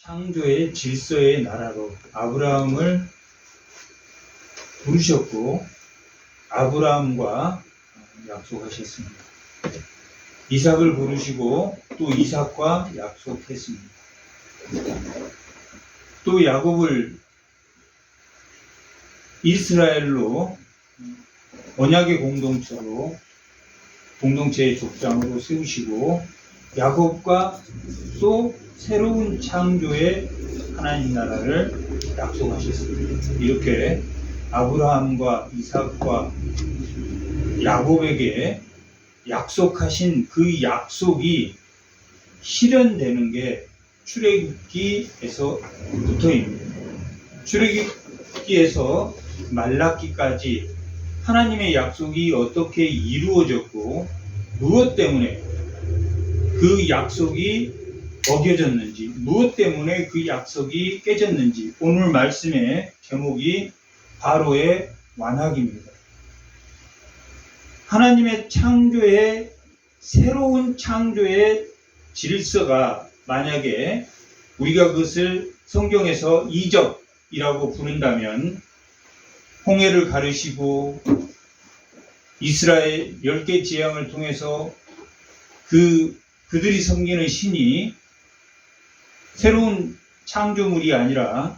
창조의 질서의 나라로 아브라함을 부르셨고 아브라함과 약속하셨습니다. 이삭을 부르시고 또 이삭과 약속했습니다. 또 야곱을 이스라엘로 언약의 공동체의 족장으로 세우시고 야곱과 또 새로운 창조의 하나님 나라를 약속하셨습니다. 이렇게 아브라함과 이삭과 야곱에게 약속하신 그 약속이 실현되는 게 출애굽기에서부터입니다. 출애굽기에서 말라기까지 하나님의 약속이 어떻게 이루어졌고 무엇 때문에 그 약속이 어겨졌는지, 무엇 때문에 그 약속이 깨졌는지, 오늘 말씀의 제목이 바로의 완악입니다. 하나님의 창조의 새로운 창조의 질서가 만약에 우리가 그것을 성경에서 이적이라고 부른다면 홍해를 가르시고 이스라엘 10개 재앙을 통해서 그들이 섬기는 신이 새로운 창조물이 아니라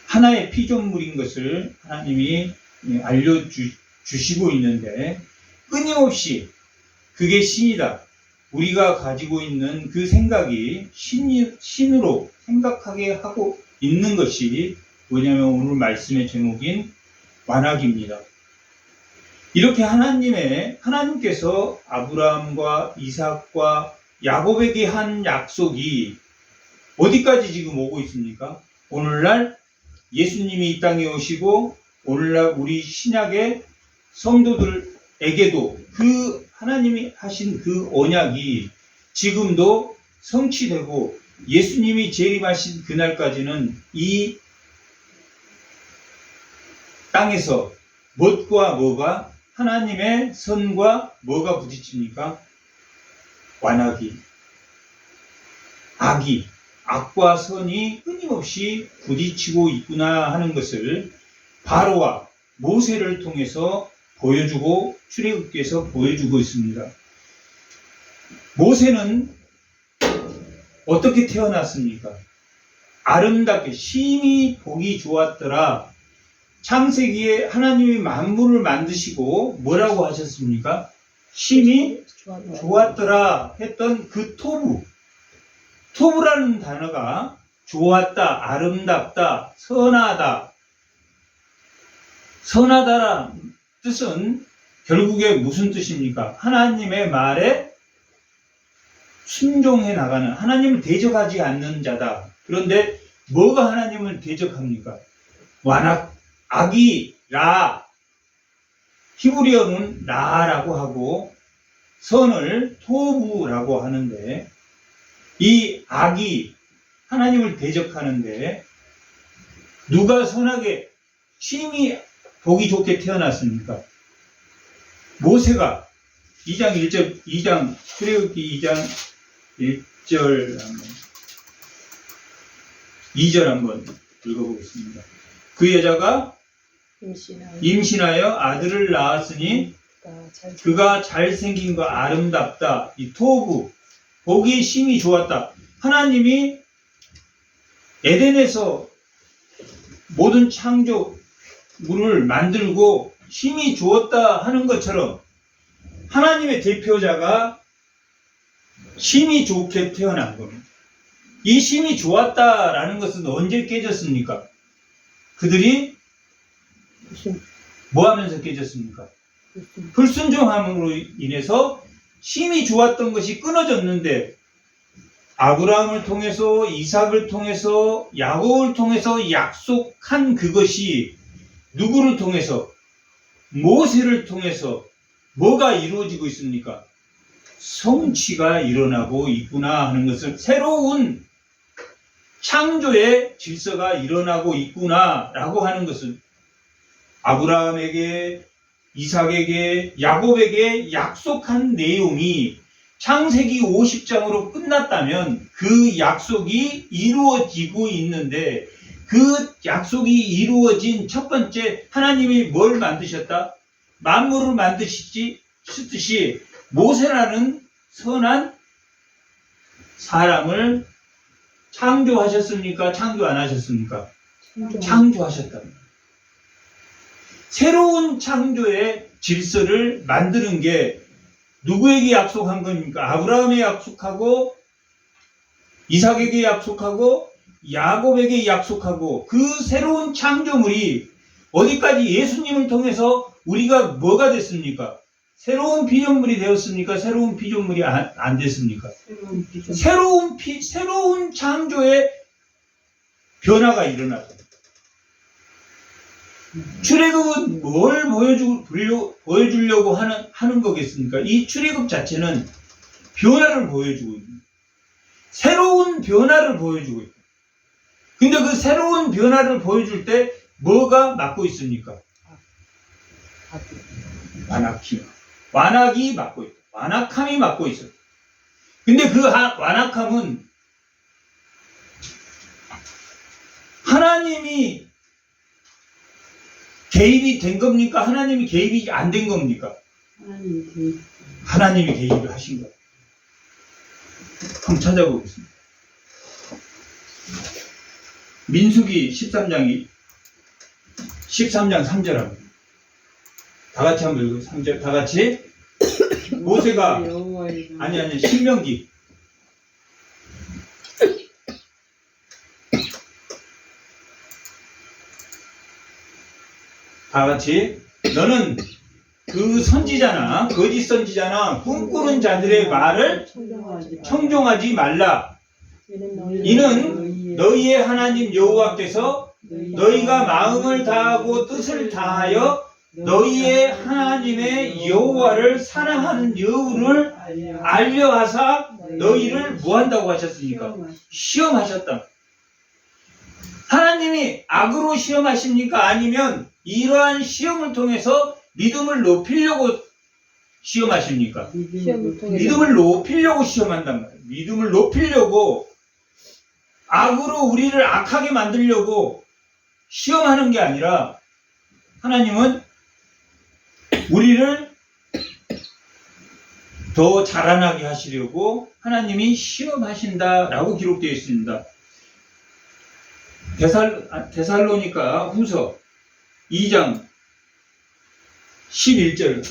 하나의 피조물인 것을 하나님이 알려주시고 있는데 끊임없이 그게 신이다. 우리가 가지고 있는 그 생각이 신으로 생각하게 하고 있는 것이 뭐냐면 오늘 말씀의 제목인 완악입니다. 이렇게 하나님께서 아브라함과 이삭과 야곱에게 한 약속이 어디까지 지금 오고 있습니까? 오늘날 예수님이 이 땅에 오시고 오늘날 우리 신약의 성도들에게도 그 하나님이 하신 그 언약이 지금도 성취되고 예수님이 재림하신 그날까지는 이 땅에서 뭣과 뭐가 하나님의 선과 뭐가 부딪힙니까? 완악이, 악이, 악과 선이 끊임없이 부딪히고 있구나 하는 것을 바로와 모세를 통해서 보여주고 출애굽기에서 보여주고 있습니다. 모세는 어떻게 태어났습니까? 아름답게 심히 보기 좋았더라. 창세기에 하나님이 만물을 만드시고 뭐라고 하셨습니까? 심히 좋았더라 했던 그 토부라는 단어가 좋았다, 아름답다, 선하다라는 뜻은 결국에 무슨 뜻입니까? 하나님의 말에 순종해 나가는, 하나님을 대적하지 않는 자다. 그런데 뭐가 하나님을 대적합니까? 완악, 악이 라, 히브리어는 라라고 하고 선을 토부라고 하는데 이 악이 하나님을 대적하는데 누가 선하게 심히 보기 좋게 태어났습니까? 모세가 2장 출애굽기 2장 1절 2절 한번 읽어보겠습니다. 그 여자가 임신하여 아들을 낳았으니 그가 잘생긴과 아름답다. 이 토부, 보기 심히 좋았다. 하나님이 에덴에서 모든 창조물을 만들고 심히 좋았다 하는 것처럼 하나님의 대표자가 심히 좋게 태어난 겁니다. 이 심히 좋았다라는 것은 언제 깨졌습니까? 그들이 뭐 하면서 깨졌습니까? 불순종함으로 인해서 심히 좋았던 것이 끊어졌는데 아브라함을 통해서 이삭을 통해서 야곱을 통해서 약속한 그것이 누구를 통해서? 모세를 통해서 뭐가 이루어지고 있습니까? 성취가 일어나고 있구나 하는 것을, 새로운 창조의 질서가 일어나고 있구나 라고 하는 것은 아브라함에게, 이삭에게, 야곱에게 약속한 내용이 창세기 50장으로 끝났다면 그 약속이 이루어지고 있는데, 그 약속이 이루어진 첫 번째, 하나님이 뭘 만드셨다? 만물을 만드시듯이 모세라는 선한 사람을 창조하셨습니까? 창조 안 하셨습니까? 창조하셨답니다. 새로운 창조의 질서를 만드는 게 누구에게 약속한 겁니까? 아브라함에 약속하고, 이삭에게 약속하고, 야곱에게 약속하고, 그 새로운 창조물이 어디까지 예수님을 통해서 우리가 뭐가 됐습니까? 새로운 피조물이 되었습니까? 새로운 피조물이 안 됐습니까? 새로운 창조의 변화가 일어났다. 출애굽은 뭘 보여주려고 하는 거겠습니까? 이 출애굽 자체는 변화를 보여주고 있습니다. 새로운 변화를 보여주고 있다. 근데 그 새로운 변화를 보여줄 때 뭐가 맡고 있습니까? 완악이 맡고 있다. 완악함이 맡고 있어요. 근데 그 완악함은 하나님이 개입이 된 겁니까? 하나님이 개입이 안 된 겁니까? 하나님이 개입을 하신 거예요. 한번 찾아보겠습니다. 민수기 13장 3절합니다. 다 같이 한번 읽어요. 3절 다 같이. 모세가 아니 신명기 다 같이. 너는 그 선지자나 거짓 선지자나 꿈꾸는 자들의 말을 청종하지 말라. 이는 너희의 하나님 여호와께서 너희가 마음을 다하고 뜻을 다하여 너희의 하나님의 여호와를 사랑하는 여부를 알려하사 너희를 뭐한다고 하셨습니까? 시험하셨다. 하나님이 악으로 시험하십니까? 아니면 이러한 시험을 통해서 믿음을 높이려고 시험하십니까? 믿음을 높이려고 시험한단 말이에요. 믿음을 높이려고, 악으로 우리를 악하게 만들려고 시험하는 게 아니라, 하나님은 우리를 더 자라나게 하시려고 하나님이 시험하신다라고 기록되어 있습니다. 데살로니가 후서 2장 11절.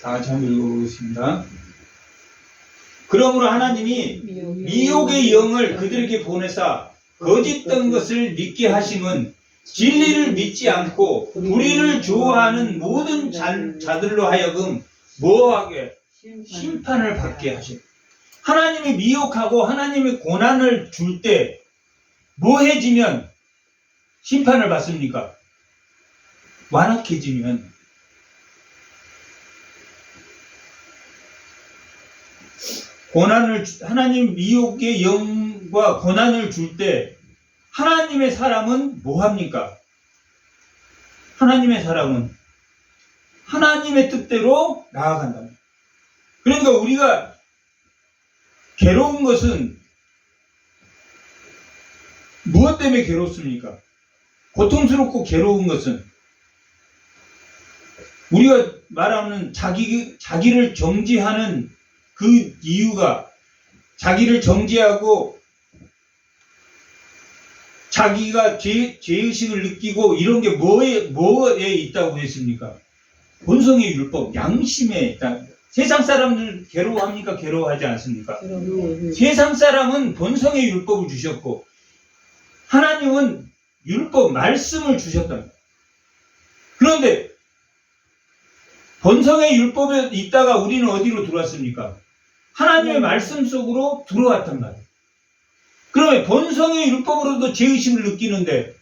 다 같이 한번 읽어보겠습니다. 그러므로 하나님이 미혹의 영을 그들에게 보내사 거짓된 것을 믿게 하심은 진리를 믿지 않고 불의를 좋아하는 모든 자들로 하여금 뭐하게? 심판을 받게 하심. 하나님이 미혹하고 하나님의 고난을 줄 때 뭐해지면 심판을 받습니까? 완악해지면. 하나님 미혹의 영과 고난을 줄 때 하나님의 사람은 뭐합니까? 하나님의 사람은 하나님의 뜻대로 나아간다. 그러니까 우리가 괴로운 것은 무엇 때문에 괴롭습니까? 고통스럽고 괴로운 것은 우리가 말하는 자기를 정지하는 그 이유가, 자기를 정지하고 자기가 죄의식을 느끼고 이런 게 뭐에 있다고 했습니까? 본성의 율법, 양심에 있다. 세상 사람들 괴로워합니까? 괴로워하지 않습니까? 세상 사람은 본성의 율법을 주셨고 하나님은 율법, 말씀을 주셨답니다. 그런데 본성의 율법에 있다가 우리는 어디로 들어왔습니까? 하나님의 말씀 속으로 들어왔단 말이에요. 그러면 본성의 율법으로도 죄의식을 느끼는데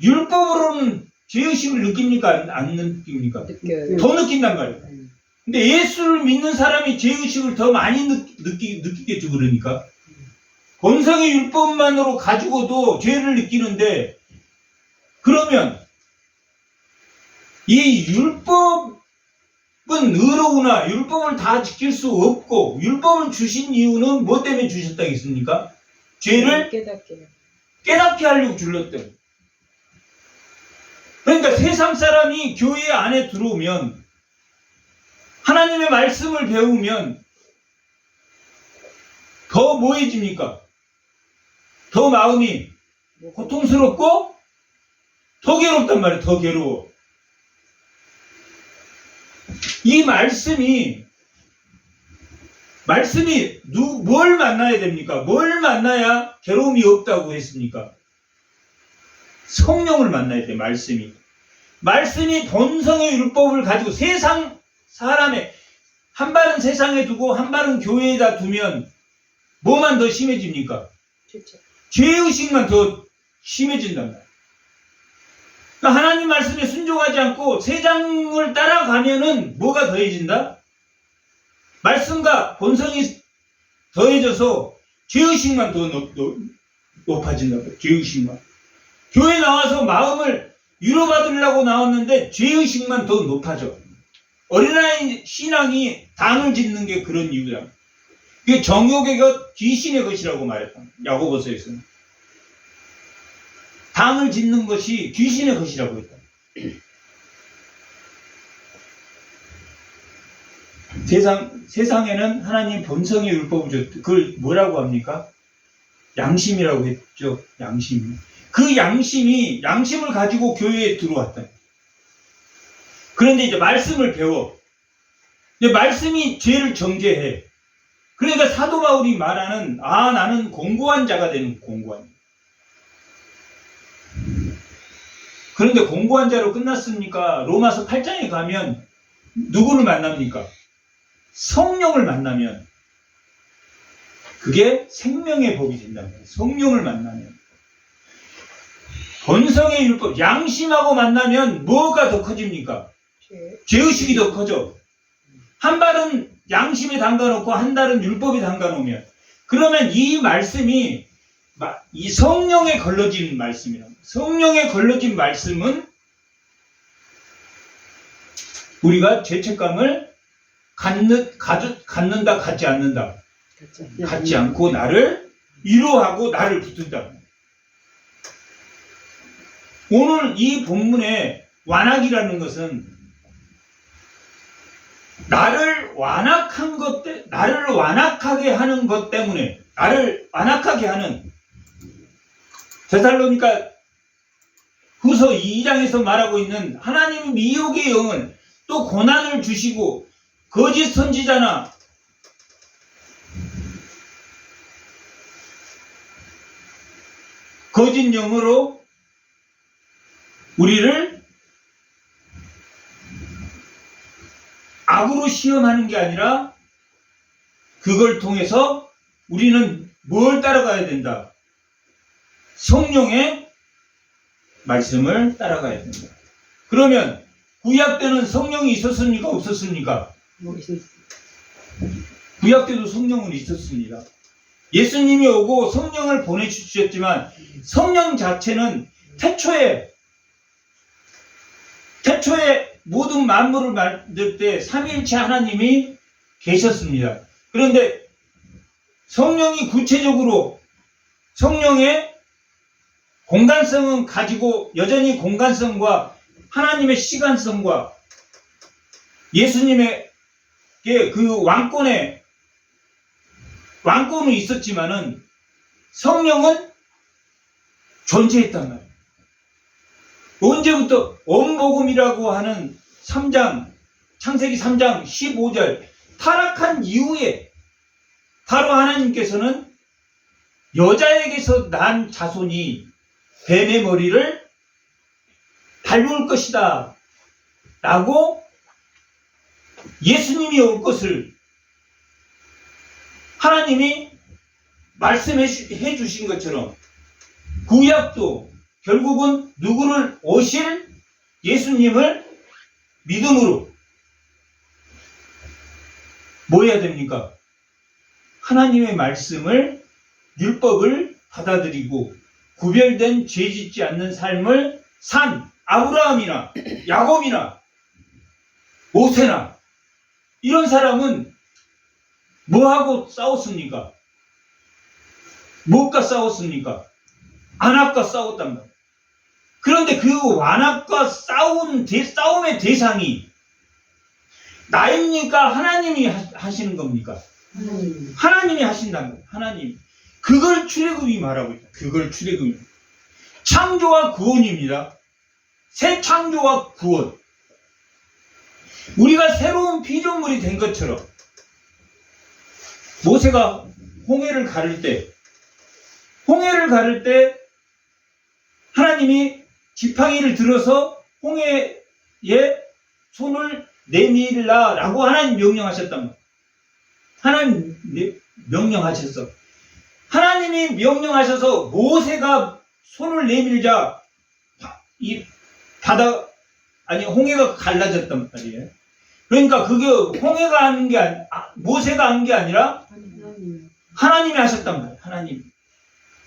율법으로는 죄의식을 느낍니까? 안 느낍니까? 느껴요. 더 느낀단 말이에요. 근데 예수를 믿는 사람이 죄의식을 더 많이 느끼겠죠. 그러니까 본성의 율법만으로 가지고도 죄를 느끼는데, 그러면 이 율법은 의로우나 율법을 다 지킬 수 없고, 율법을 주신 이유는 뭐 때문에 주셨다겠습니까? 죄를 깨닫게 하려고 줄렀대요. 그러니까 세상 사람이 교회 안에 들어오면, 하나님의 말씀을 배우면 더 뭐해집니까? 더 마음이 고통스럽고 더 괴롭단 말이에요. 더 괴로워. 이 말씀이 뭘 만나야 됩니까? 뭘 만나야 괴로움이 없다고 했습니까? 성령을 만나야 돼. 말씀이 본성의 율법을 가지고 세상 사람의 한 발은 세상에 두고 한 발은 교회에다 두면 뭐만 더 심해집니까? 죄의식만 더 심해진단 말이에요. 그러니까 하나님 말씀에 순종하지 않고 세상을 따라가면은 뭐가 더해진다? 말씀과 본성이 더해져서 죄의식만 더 높아진다. 죄의식만. 교회 나와서 마음을 위로받으려고 나왔는데 죄의식만 더 높아져. 어린아이 신앙이 당을 짓는 게 그런 이유야. 그게 정욕의 것, 귀신의 것이라고 말했다. 야고보서에서는. 당을 짓는 것이 귀신의 것이라고 했다. 세상에는 하나님 본성의 율법을 줬다. 그걸 뭐라고 합니까? 양심이라고 했죠. 양심. 그 양심을 가지고 교회에 들어왔다. 그런데 이제 말씀을 배워. 이제 말씀이 죄를 정죄해. 그러니까 사도 바울이 말하는, 나는 공고한 자가 되는 공고한. 그런데 공고한 자로 끝났습니까? 로마서 8장에 가면 누구를 만납니까? 성령을 만나면 그게 생명의 법이 된다는 거예요. 성령을 만나면. 본성의 율법, 양심하고 만나면 뭐가 더 커집니까? 죄의식이 더 커져. 한 발은 양심에 담가놓고 한 발은 율법에 담가놓으면, 그러면 이 말씀이 이 성령에 걸러진 말씀이라고. 성령에 걸러진 말씀은 우리가 죄책감을 갖는다, 갖지 않는다. 갖지 않고 나를 위로하고 나를 붙든다. 오늘 이 본문의 완악이라는 것은 나를 완악하게 하는 것 때문에, 나를 완악하게 하는, 데살로니가 후서 2장에서 말하고 있는 하나님 미혹의 영은 또 고난을 주시고 거짓 선지자나 거짓 영으로 우리를 악으로 시험하는 게 아니라 그걸 통해서 우리는 뭘 따라가야 된다? 성령의 말씀을 따라가야 된다. 그러면 구약 때는 성령이 있었습니까? 없었습니까? 구약 때도 성령은 있었습니다. 예수님이 오고 성령을 보내주셨지만 성령 자체는 태초에 모든 만물을 만들 때 삼위일체 하나님이 계셨습니다. 그런데 성령이 구체적으로 성령의 공간성은 가지고 여전히 공간성과 하나님의 시간성과 예수님의 그 왕권은 있었지만은 성령은 존재했단 말이에요. 언제부터 엄복음이라고 하는 3장, 창세기 3장 15절 타락한 이후에 바로 하나님께서는 여자에게서 난 자손이 뱀의 머리를 밟을 것이다 라고 예수님이 올 것을 하나님이 말씀해 주신 것처럼 구약도 결국은 누구를 오실 예수님을 믿음으로 뭐 해야 됩니까? 하나님의 말씀을, 율법을 받아들이고 구별된 죄짓지 않는 삶을 산 아브라함이나 야곱이나 모세나 이런 사람은 뭐하고 싸웠습니까? 무엇과 싸웠습니까? 안악과 싸웠단 말이에요. 그런데 그 완악과 싸움의 대상이 나입니까? 하나님이 하시는 겁니까? 하나님이 하신다는 거예요. 하나님. 그걸 출애굽이 말하고 있다. 그걸 출애굽이. 창조와 구원입니다. 새 창조와 구원. 우리가 새로운 피조물이 된 것처럼 모세가 홍해를 가를 때 하나님이 지팡이를 들어서 홍해에 손을 내밀라라고 하나님 명령하셨단 말이에요. 하나님 명령하셨어. 하나님이 명령하셔서 모세가 손을 내밀자 이 홍해가 갈라졌단 말이에요. 그러니까 그게 홍해가 하는 게 모세가 한 게 아니라 하나님이 하셨단 말이에요. 하나님.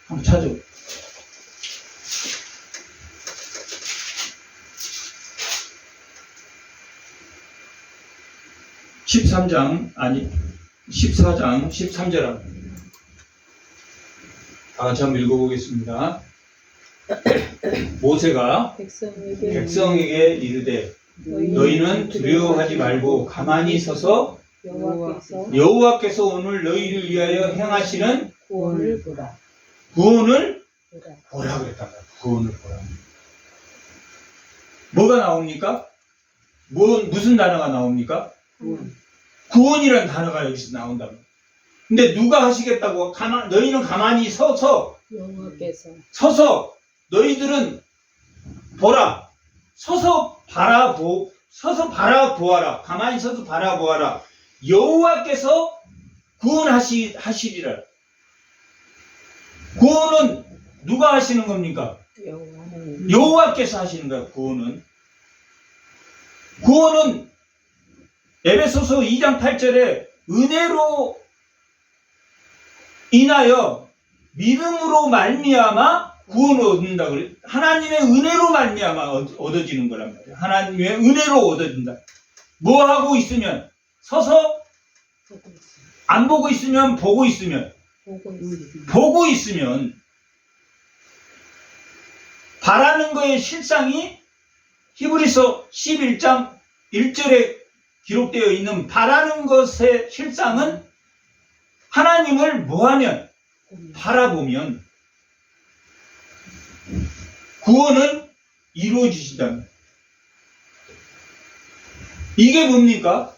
한번 찾아. 14장 13절 같이 한번 읽어보겠습니다. 모세가 백성에게 이르되 너희는 두려워하지 말고 가만히 서서 여호와께서 오늘 너희를 위하여 행하시는 구원을 보라 그랬단 말이야. 구원을 보라. 뭐가 나옵니까? 무슨 단어가 나옵니까? 구원이라는 단어가 여기서 나온다. 근데 누가 하시겠다고? 너희는 가만히 서서 너희들은 보라. 서서 바라보아라. 가만히 서서 바라보아라. 여호와께서 구원하시리라. 구원은 누가 하시는 겁니까? 여호와께서 하시는 거야. 구원은 에베소서 2장 8절에 은혜로 인하여 믿음으로 말미암아 구원을 얻는다 그래. 하나님의 은혜로 말미암아 얻어지는 거란 말이에요. 하나님의 은혜로 얻어진다. 뭐 하고 있으면? 서서 안 보고 있으면 보고 있으면 바라는 거의 실상이 히브리서 11장 1절에 기록되어 있는 바라는 것의 실상은 하나님을 뭐하면? 바라보면 구원은 이루어지신다. 이게 뭡니까?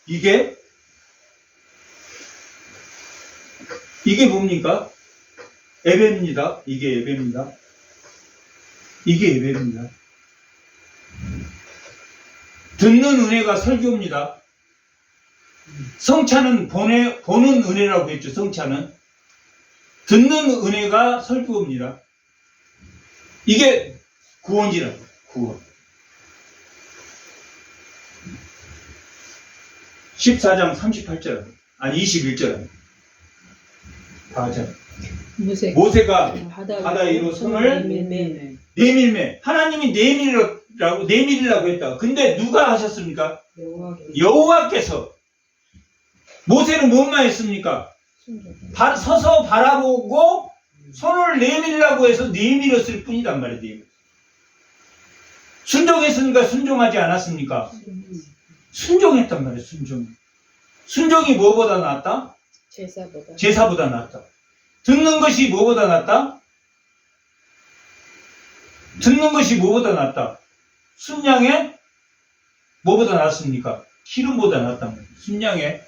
이게 뭡니까? 예배입니다. 이게 예배입니다. 듣는 은혜가 설교입니다. 성찬은 보는 은혜라고 했죠. 성찬은 듣는 은혜가 설교입니다. 이게 구원이라고. 구원. 14장 38절 21절 다 하자. 모세가 바다 위로 손을 내밀매. 하나님이 내밀이라고 했다. 근데 누가 하셨습니까? 여호와께서. 모세는 뭔만 했습니까? 서서 바라보고 손을 내밀라고 해서 내밀었을 뿐이단 말이에요. 순종했습니까? 순종하지 않았습니까? 순종했단 말이에요. 순종이 뭐보다 낫다? 제사보다 낫다. 듣는 것이 뭐보다 낫다? 순양에 뭐보다 낫습니까? 기름보다 낫단 말이에요. 순양에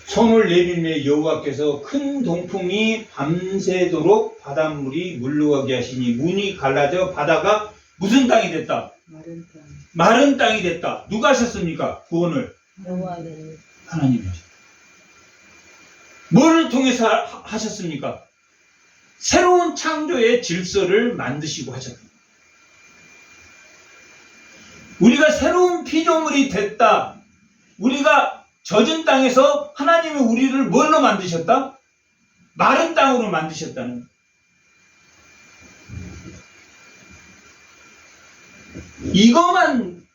손을 내밀매 여호와께서 큰 동풍이 밤새도록 바닷물이 물러가게 하시니 문이 갈라져 바다가 무슨 땅이 됐다? 마른 땅이 됐다. 누가 하셨습니까? 구원을 하나님이 하셨다. 뭐를 통해서 하셨습니까? 새로운 창조의 질서를 만드시고 하셨다. 우리가 새로운 피조물이 됐다. 우리가 젖은 땅에서 하나님이 우리를 뭘로 만드셨다? 마른 땅으로 만드셨다는 거예요. 이것만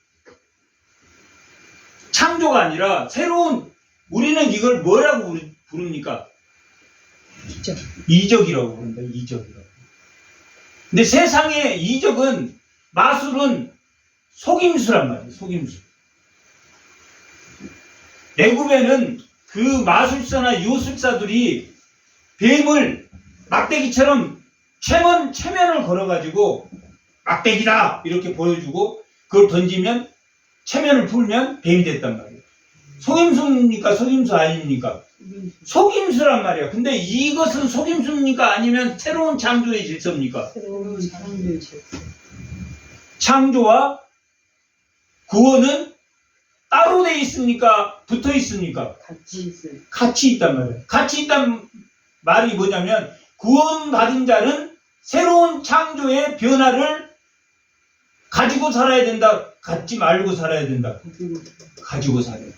창조가 아니라 새로운, 우리는 이걸 뭐라고 부릅니까? 이적이라고 부른다. 이적이라고. 근데 세상의 이적은, 마술은 속임수란 말이에요. 속임수. 애굽에는 그 마술사나 요술사들이 뱀을 막대기처럼 체면을 걸어가지고 막대기다 이렇게 보여주고, 그걸 던지면 체면을 풀면 뱀이 됐단 말이에요. 속임수입니까? 속임수 아닙니까? 속임수란 말이야. 근데 이것은 속임수입니까? 아니면 새로운 창조의 질서입니까? 새로운 창조의 질서. 창조와 구원은 따로 돼 있습니까? 붙어 있습니까? 같이 있을. 같이 있단 말이에요. 같이 있단 말이 뭐냐면, 구원받은 자는 새로운 창조의 변화를 가지고 살아야 된다. 갖지 말고 살아야 된다. 가지고 살아야 된다.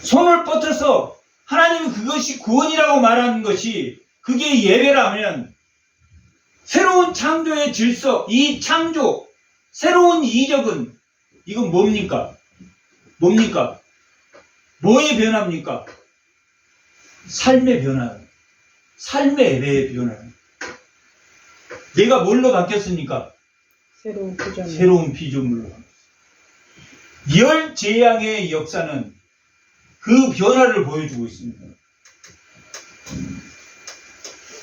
손을 뻗어서 하나님이 그것이 구원이라고 말하는 것이, 그게 예배라면, 새로운 창조의 질서, 이 창조, 새로운 이적은 이건 뭡니까? 뭡니까? 뭐의 변화입니까? 삶의 변화. 삶의 예배의 변화. 내가 뭘로 바뀌었습니까? 새로운 피조물. 새로운 피조물로. 열 재앙의 역사는 그 변화를 보여주고 있습니다.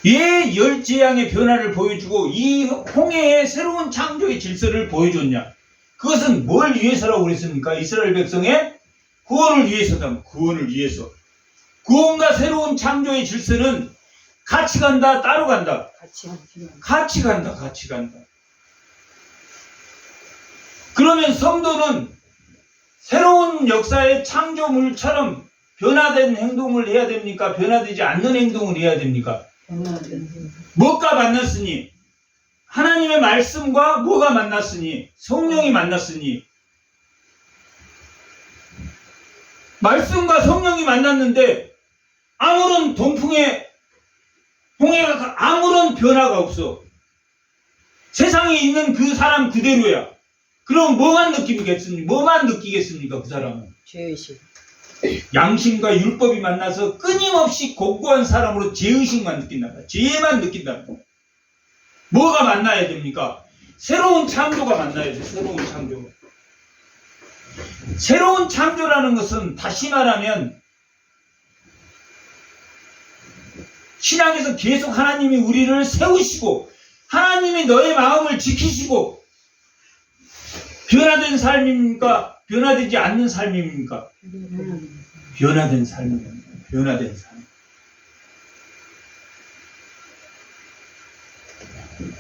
왜 열 재앙의 변화를 보여주고 이 홍해의 새로운 창조의 질서를 보여줬냐? 그것은 뭘 위해서라고 그랬습니까? 이스라엘 백성의 구원을 위해서다. 구원을 위해서. 구원과 새로운 창조의 질서는 같이 간다, 따로 간다. 같이 간다, 같이 간다. 그러면 성도는 새로운 역사의 창조물처럼 변화된 행동을 해야 됩니까? 변화되지 않는 행동을 해야 됩니까? 뭐가 만났으니? 하나님의 말씀과 뭐가 만났으니? 성령이 만났으니. 말씀과 성령이 만났는데 아무런 홍해가 아무런 변화가 없어. 세상에 있는 그 사람 그대로야. 그럼 뭐만 느끼겠습니까? 그 사람은 죄의식. 양심과 율법이 만나서 끊임없이 공고한 사람으로 죄의식만 느낀다. 죄만 느낀다. 뭐가 만나야 됩니까? 새로운 창조가 만나야 돼. 새로운 창조. 새로운 창조라는 것은 다시 말하면 신앙에서 계속 하나님이 우리를 세우시고 하나님이 너의 마음을 지키시고 변화된 삶입니까? 변화되지 않는 삶입니까? 변화된 삶입니다. 변화된 삶.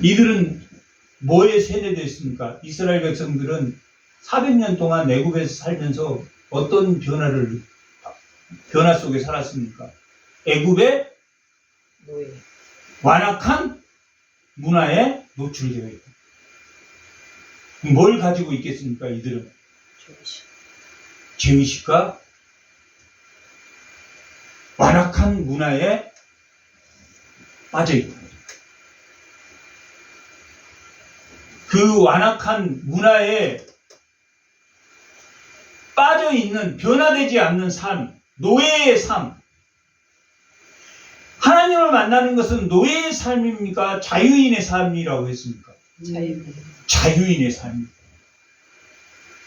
이들은 뭐에 세뇌됐습니까? 이스라엘 백성들은 400년 동안 애굽에서 살면서 어떤 변화 속에 살았습니까? 애굽의 완악한 문화에 노출되어 있다. 뭘 가지고 있겠습니까? 이들은 죄의식과 완악한 문화에 빠져 있다. 그 완악한 문화에 빠져 있는 변화되지 않는 삶, 노예의 삶. 하나님을 만나는 것은 노예의 삶입니까? 자유인의 삶이라고 했습니까? 자유인의 삶입니다.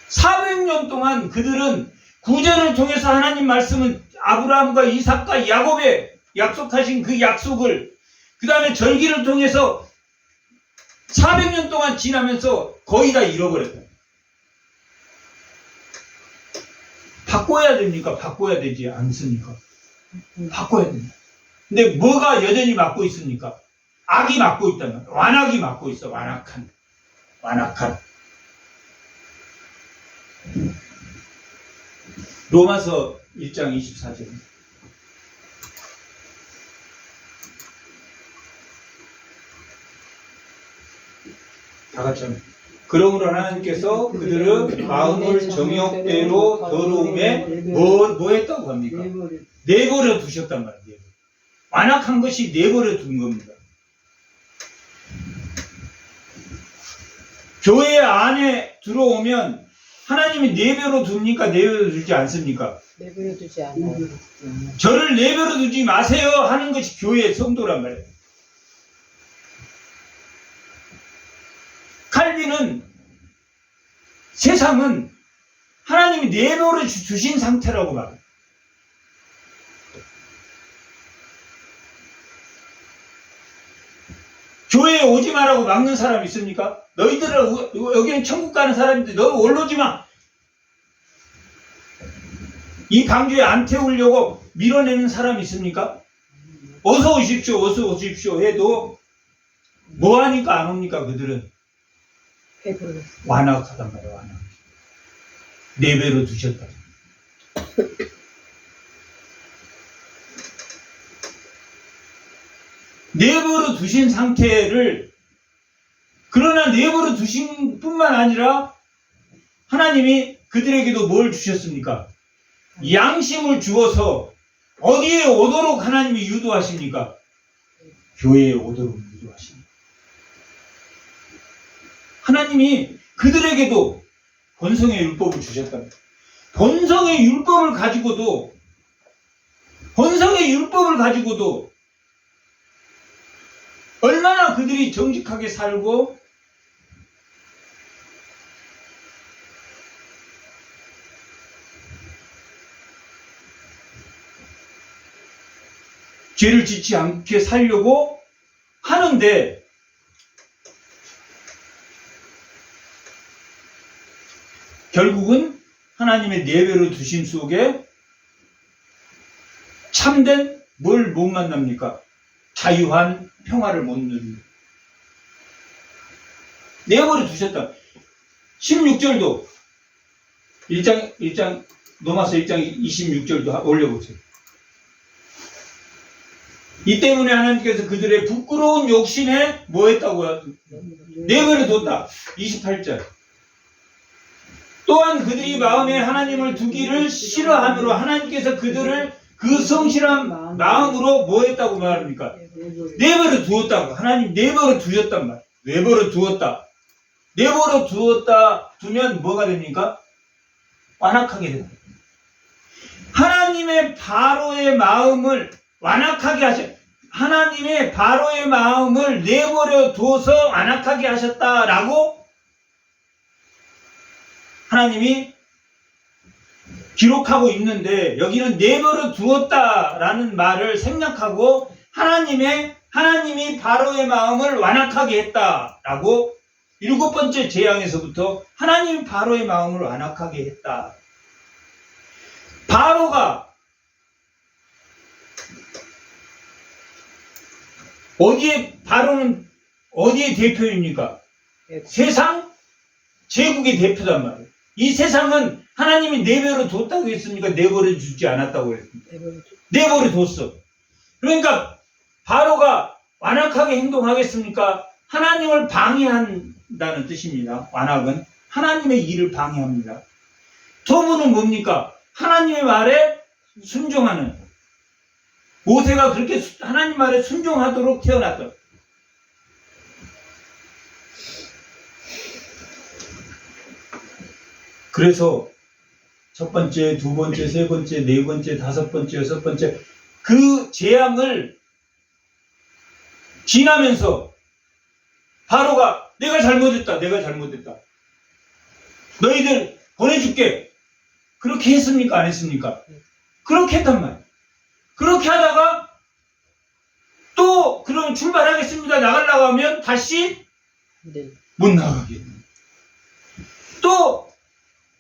400년 동안 그들은 구절을 통해서 하나님 말씀은 아브라함과 이삭과 야곱에 약속하신 그 약속을, 그 다음에 절기를 통해서 400년 동안 지나면서 거의 다 잃어버렸다. 바꿔야 됩니까? 바꿔야 되지 않습니까? 바꿔야 됩니다. 근데 뭐가 여전히 막고 있습니까? 악이 막고 있단 말이야. 완악이 막고 있어. 완악한. 로마서 1장 24절. 다 같이 하면. 그러므로 하나님께서 그들의 마음을 정욕대로 더러움에 뭐 했다고 합니까? 내버려 두셨단 말이에요. 완악한 것이 내버려 둔 겁니다. 교회 안에 들어오면 하나님이 내버려 둡니까? 내버려 두지 않습니까? 내버려 두지 않아요. 저를 내버려 두지 마세요 하는 것이 교회의 성도란 말이에요. 칼빈은 세상은 하나님이 내버려 주신 상태라고 말해요. 교회에 오지 마라고 막는 사람 있습니까? 너희들은 여기는 천국 가는 사람인데 너 올라오지 마. 이 방주에 안 태우려고 밀어내는 사람 있습니까? 어서 오십시오, 어서 오십시오 해도 뭐 하니까 안 옵니까? 그들은 완악하단 말이에요. 완악. 내버려 두셨다. 내버려 두신 상태를, 그러나 내버려 두신 뿐만 아니라 하나님이 그들에게도 뭘 주셨습니까? 양심을 주어서 어디에 오도록 하나님이 유도하십니까? 교회에 오도록 유도하십니다. 하나님이 그들에게도 본성의 율법을 주셨답니다. 본성의 율법을 가지고도 얼마나 그들이 정직하게 살고 죄를 짓지 않게 살려고 하는데 결국은 하나님의 내버려 두심 속에 참된 뭘 못 만납니까? 자유한 평화를 못 누립니다. 내버려 두셨다. 16절도 1장 로마서 1장 26절도 올려보세요. 이 때문에 하나님께서 그들의 부끄러운 욕심에 뭐 했다고요? 내버려 뒀다. 28절. 또한 그들이 마음에 하나님을 두기를 싫어함으로 하나님께서 그들을 그 성실한 마음으로 뭐 했다고 말합니까? 내버려 두었다고. 하나님 내버려 두셨단 말. 내버려 두었다. 내버려 두면 뭐가 됩니까? 완악하게 된다. 하나님의 바로의 마음을 완악하게 하나님의 바로의 마음을 내버려 두어서 완악하게 하셨다라고 하나님이 기록하고 있는데, 여기는 내버려 두었다라는 말을 생략하고 하나님이 바로의 마음을 완악하게 했다라고 7번째 재앙에서부터 하나님이 바로의 마음을 완악하게 했다. 바로가 바로는 어디의 대표입니까? 세상 제국의 대표단 말이에요. 이 세상은 하나님이 내버려 뒀다고 했습니까? 내버려 주지 않았다고 했습니까? 내버려 뒀어. 그러니까 바로가 완악하게 행동하겠습니까? 하나님을 방해한다는 뜻입니다. 완악은 하나님의 일을 방해합니다. 토부는 뭡니까? 하나님의 말에 순종하는. 모세가 그렇게 하나님 말에 순종하도록 태어났다. 그래서 첫 번째, 두 번째, 세 번째, 네 번째, 다섯 번째, 여섯 번째 그 재앙을 지나면서 바로가 내가 잘못했다. 너희들 보내줄게. 그렇게 했습니까? 안 했습니까? 그렇게 했단 말이에요. 그렇게 하다가 또 그러면 출발하겠습니다. 나가려고 하면 다시 못 나가게 됩니다. 또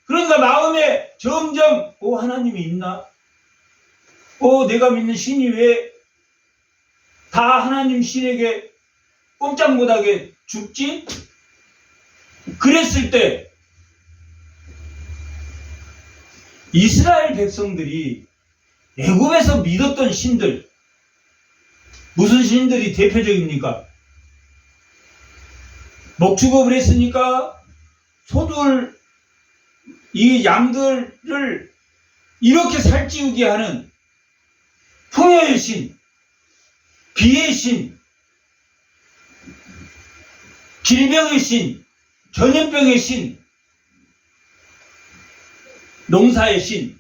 그러니까 마음에 점점 하나님이 있나? 내가 믿는 신이 왜 다 하나님 신에게 꼼짝 못하게 죽지? 그랬을 때 이스라엘 백성들이 애굽에서 믿었던 신들, 무슨 신들이 대표적입니까? 목축업을 했으니까 소들, 이 양들을 이렇게 살찌우게 하는 풍요의 신, 비의 신, 질병의 신, 전염병의 신, 농사의 신,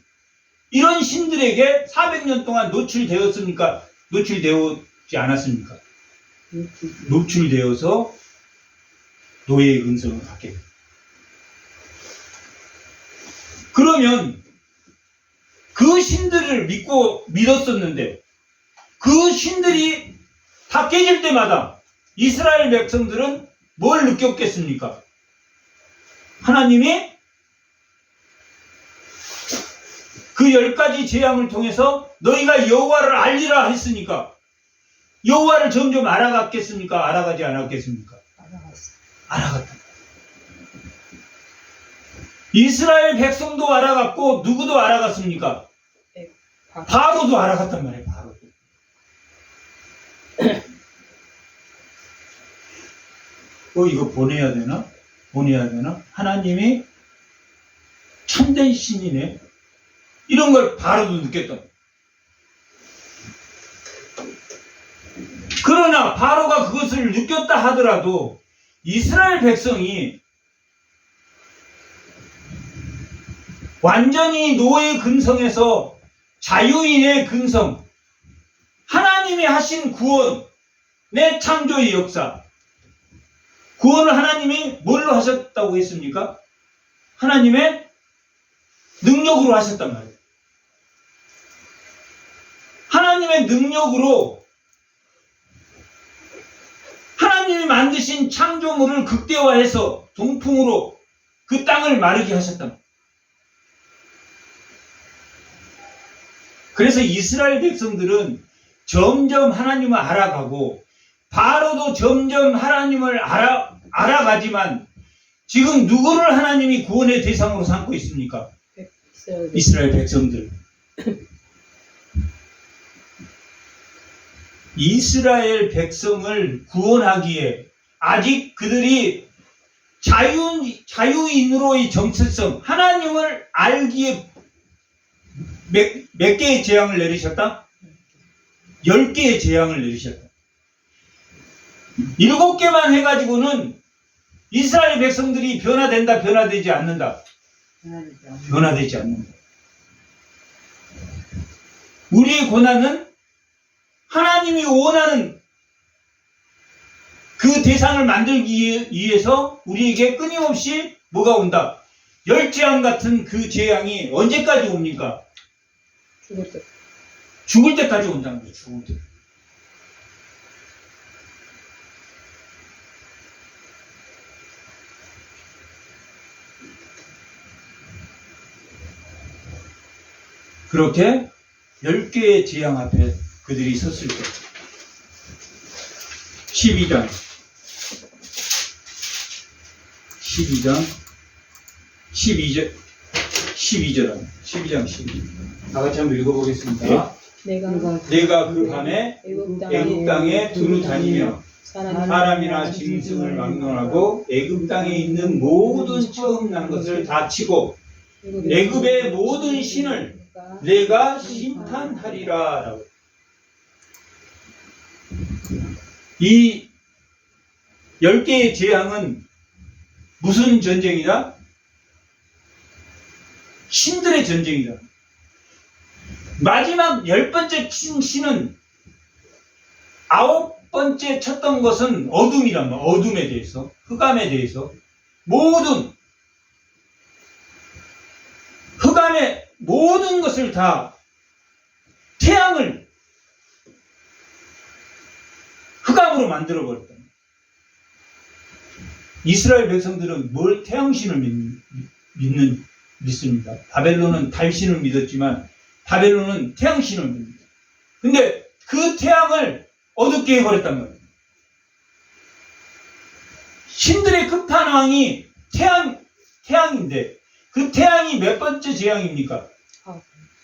이런 신들에게 400년 동안 노출되었습니까? 노출되지 않았습니까? 노출되어서 노예의 근성을 갖게 됩니다. 그러면 그 신들을 믿었었는데 그 신들이 다 깨질 때마다 이스라엘 백성들은 뭘 느꼈겠습니까? 하나님이 그 10가지 재앙을 통해서 너희가 여호와를 알리라 했으니까 여호와를 점점 알아갔겠습니까? 알아가지 않았겠습니까? 알아갔다. 이스라엘 백성도 알아갔고 누구도 알아갔습니까? 바로도 알아갔단 말이에요. 바로도. 이거 보내야 되나? 보내야 되나? 하나님이 참된 신이네. 이런 걸 바로도 느꼈다. 그러나 바로가 그것을 느꼈다 하더라도 이스라엘 백성이 완전히 노예 근성에서 자유인의 근성, 하나님이 하신 구원의 창조의 역사, 구원을 하나님이 뭘로 하셨다고 했습니까? 하나님의 능력으로 하셨단 말이에요. 하나님의 능력으로 하나님이 만드신 창조물을 극대화해서 동풍으로 그 땅을 마르게 하셨단 말이에요. 그래서 이스라엘 백성들은 점점 하나님을 알아가고 바로도 점점 하나님을 알아가지만 지금 누구를 하나님이 구원의 대상으로 삼고 있습니까? 이스라엘 백성들. 이스라엘 백성을 구원하기에 아직 그들이 자유인으로의 정체성, 하나님을 알기에 몇 개의 재앙을 내리셨다? 10개의 재앙을 내리셨다. 7개만 해가지고는 이스라엘 백성들이 변화된다, 변화되지 않는다. 변화되지 않는다. 우리의 고난은 하나님이 원하는 그 대상을 만들기 위해서 우리에게 끊임없이 뭐가 온다? 열재앙 같은 그 재앙이 언제까지 옵니까? 죽을 때. 죽을 때까지 온다는 거예요. 죽을 때. 그렇게 10개의 재앙 앞에 그들이 섰을 때 12장 12절 12장 다 같이 한번 읽어보겠습니다. 내가 그 밤에 애굽 땅에 두루 다니며 사람이나 짐승을 막론하고 애굽 땅에 있는 모든 처음 난 것을 다 치고 애굽의 모든 신을 내가 심판하리라 라고. 이 10개의 재앙은 무슨 전쟁이다? 신들의 전쟁이다. 마지막 10번째 신은 9번째 쳤던 것은 어둠이란 말이야. 어둠에 대해서, 흑암에 대해서 모든 흑암의 모든 것을 다 태양을 흑암으로 만들어버렸다. 이스라엘 백성들은 뭘 태양신을 믿습니다. 바벨론은 달신을 믿었지만 바벨론은 태양신을 믿습니다. 근데 그 태양을 어둡게 해버렸단 말이에요. 신들의 끝판왕이 태양인데 그 태양이 몇 번째 재앙입니까?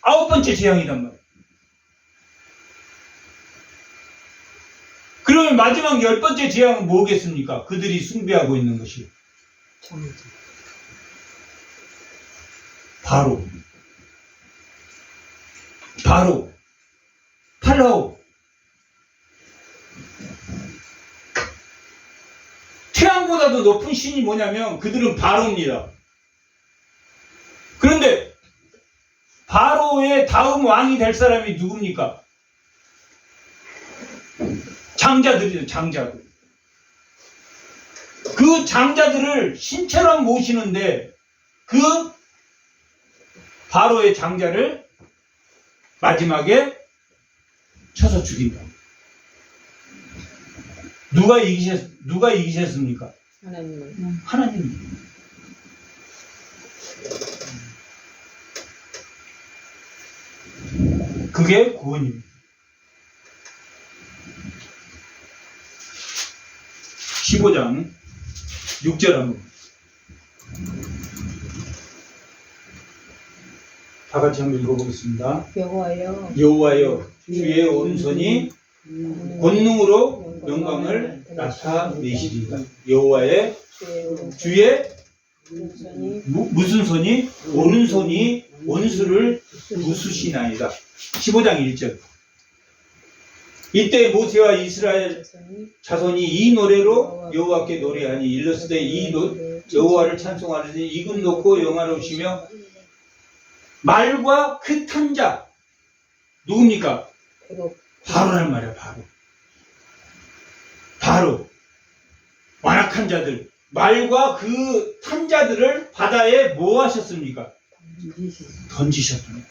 9번째 재앙이란 말이에요. 그러면 마지막 10번째 재앙은 뭐겠습니까? 그들이 숭배하고 있는 것이 바로 팔라오. 태양보다도 높은 신이 뭐냐면 그들은 바로입니다. 그런데 바로의 다음 왕이 될 사람이 누굽니까? 장자들이죠, 장자들. 그 장자들을 신처럼 모시는데 그 바로의 장자를 마지막에 쳐서 죽인다. 누가 이기셨습니까? 하나님은. 하나님. 그게 구원입니다. 15장 6절 한번. 다 같이 한번 읽어보겠습니다. 여호와여 주의 오른손이 권능으로 영광을 나타내시리이다. 여호와의 주의 무슨 손이? 오른손이 원수를 부수시나이다. 15장 1절. 이때 모세와 이스라엘 자손이 이 노래로 여호와께 노래하니 일러스되 이 여호와를 찬송하느니 이금 높고 영화로우시며 말과 그 탄 자 누굽니까? 바로란 말이야. 바로 완악한 자들, 말과 그 탄 자들을 바다에 뭐 하셨습니까? 던지셨습니다.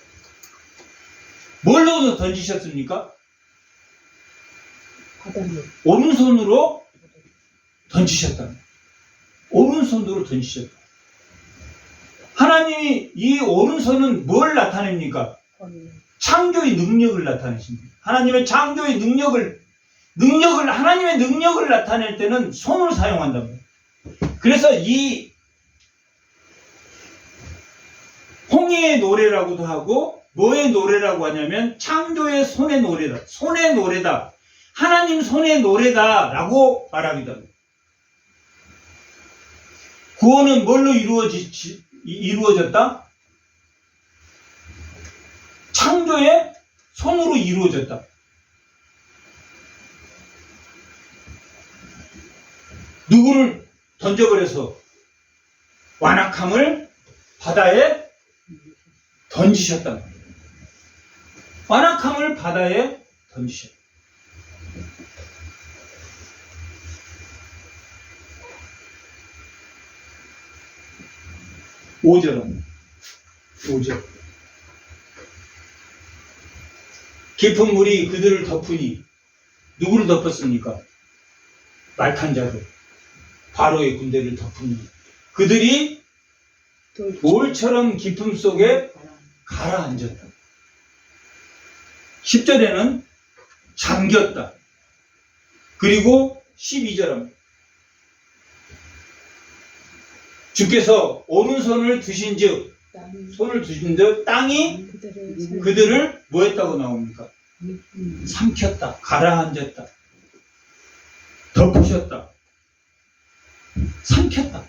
뭘로 던지셨습니까? 오른손으로 던지셨다. 오른손으로 던지셨다. 하나님이 이 오른손은 뭘 나타냅니까? 창조의 능력을 나타내십니다. 하나님의 창조의 하나님의 능력을 나타낼 때는 손을 사용한답니다. 그래서 이 홍해의 노래라고도 하고 뭐의 노래라고 하냐면 창조의 손의 노래다. 손의 노래다. 하나님 손의 노래다 라고 말하기도 합니다. 구원은 뭘로 이루어졌다? 창조의 손으로 이루어졌다. 누구를 던져버려서 완악함을 바다에 던지셨다. 완악함을 바다에 던지셨다. 5절. 깊은 물이 그들을 덮으니 누구를 덮었습니까? 말탄 자들, 바로의 군대를 덮으니 그들이 돌처럼 깊음 속에 가라앉았다. 10절에는 잠겼다. 그리고 12절은 주께서 오른손을 드신즉 땅이 그들을 뭐 했다고 나옵니까? 삼켰다, 가라앉았다, 덮으셨다, 삼켰다.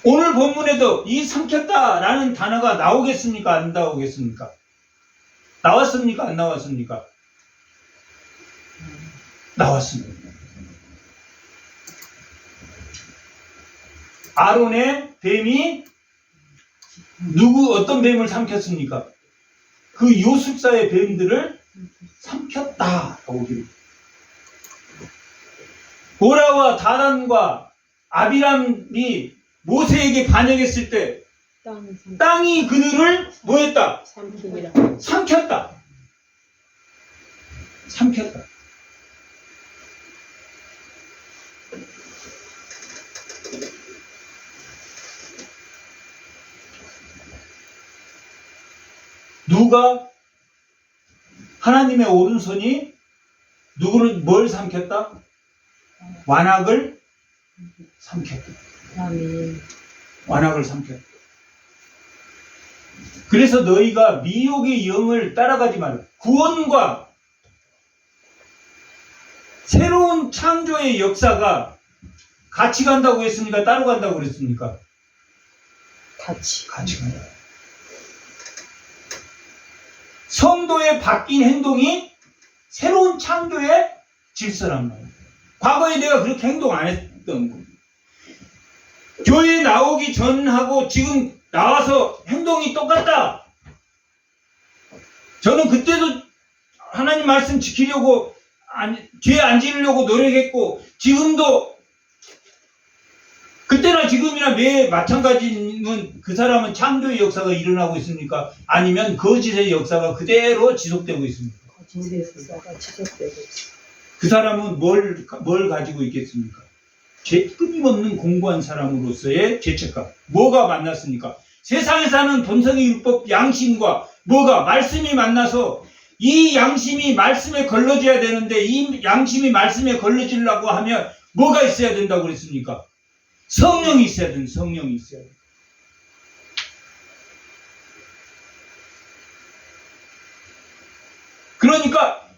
오늘 본문에도 이 삼켰다라는 단어가 나오겠습니까? 안 나오겠습니까? 나왔습니까? 안 나왔습니까? 나왔습니다. 아론의 뱀이 어떤 뱀을 삼켰습니까? 그 요술사의 뱀들을 삼켰다라고 기록합니다. 보라와 다단과 아비람이 모세에게 반역했을 때 땅이 그들을 뭐했다? 삼켰다. 누가 하나님의 오른손이 누구를 뭘 삼켰다? 완악을 삼켰다. 완악을 삼켰다. 그래서 너희가 미혹의 영을 따라가지 말라. 구원과 새로운 창조의 역사가 같이 간다고 했습니까? 따로 간다고 그랬습니까? 같이. 성도의 바뀐 행동이 새로운 창조의 질서란 말이에요. 과거에 내가 그렇게 행동 안 했던 거. 교회 나오기 전하고 지금 나와서 행동이 똑같다. 저는 그때도 하나님 말씀 지키려고 뒤에 안 지으려고 노력했고, 지금도 그때나 지금이나 매 마찬가지는 그 사람은 창조의 역사가 일어나고 있습니까? 아니면 거짓의 역사가 그대로 지속되고 있습니까? 거짓의 역사가 지속되고 있어. 그 사람은 뭘 가지고 있겠습니까? 끊임없는 공부한 사람으로서의 죄책감. 뭐가 만났습니까? 세상에 사는 본성의 율법 양심과 뭐가 말씀이 만나서 이 양심이 말씀에 걸러져야 되는데, 이 양심이 말씀에 걸러지려고 하면 뭐가 있어야 된다고 그랬습니까? 성령이 있어야 된다. 성령이 있어야 된다. 그러니까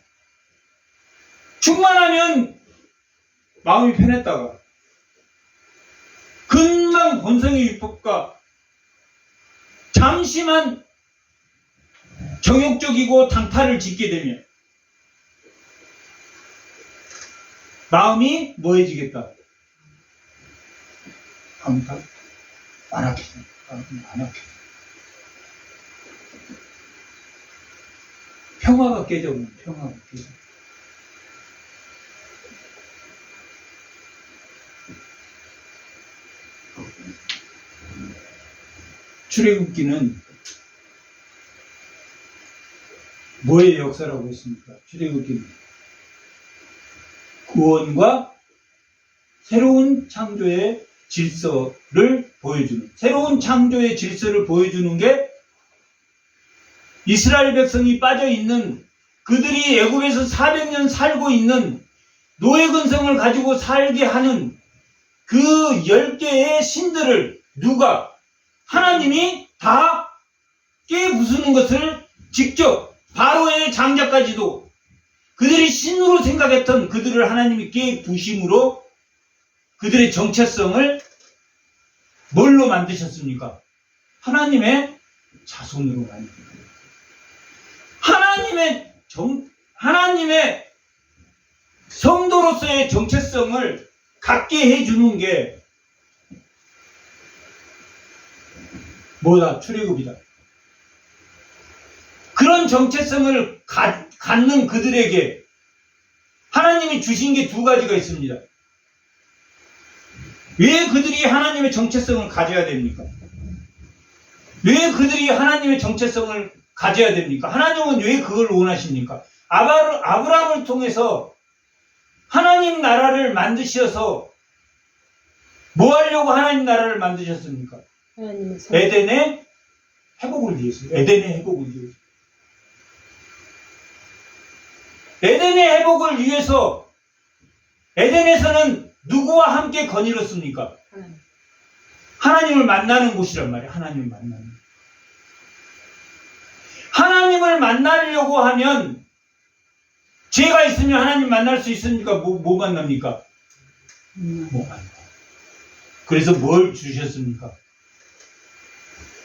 충만하면 마음이 편했다가 금방 본성의 율법과 잠시만 정욕적이고 당탈을 짓게 되면 마음이 뭐해지겠다? 마음이 안 아프다. 안 아프다. 평화가 깨져버려. 평화가 깨져. 출애굽기는 뭐의 역사라고 했습니까? 출애굽기는 구원과 새로운 창조의 질서를 보여주는, 새로운 창조의 질서를 보여주는 게 이스라엘 백성이 빠져 있는, 그들이 애굽에서 400년 살고 있는 노예 근성을 가지고 살게 하는 그 10개의 신들을 누가 하나님이 다 깨부수는 것을 직접 바로의 장자까지도 그들이 신으로 생각했던 그들을 하나님이 깨부심으로 그들의 정체성을 뭘로 만드셨습니까? 하나님의 자손으로 만듭니다. 하나님의 성도로서의 정체성을 갖게 해주는 게 뭐다? 출애굽이다. 그런 정체성을 갖는 그들에게 하나님이 주신 게 두 가지가 있습니다. 왜 그들이 하나님의 정체성을 가져야 됩니까? 왜 그들이 하나님의 정체성을 가져야 됩니까? 하나님은 왜 그걸 원하십니까? 아브라함을 통해서 하나님 나라를 만드셔서 뭐 하려고 하나님 나라를 만드셨습니까? 에덴의 회복을 위해서. 에덴의 회복을 위해서. 에덴의 회복을 위해서 에덴에서는 누구와 함께 거닐었습니까? 하나님을 만나는 곳이란 말이에요. 하나님을 만나는. 하나님을 만나려고 하면 죄가 있으면 하나님 만날 수 있습니까? 뭐 만납니까? 뭐 만나. 그래서 뭘 주셨습니까?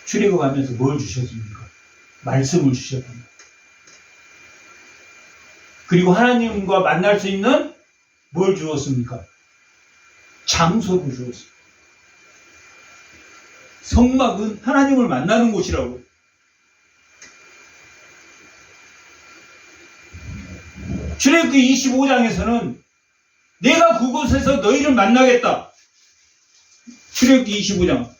출애굽하면서 뭘 주셨습니까? 말씀을 주셨습니다. 그리고 하나님과 만날 수 있는 뭘 주었습니까? 장소를 주었습니다. 성막은 하나님을 만나는 곳이라고. 출애굽기 25장에서는 내가 그곳에서 너희를 만나겠다. 출애굽기 25장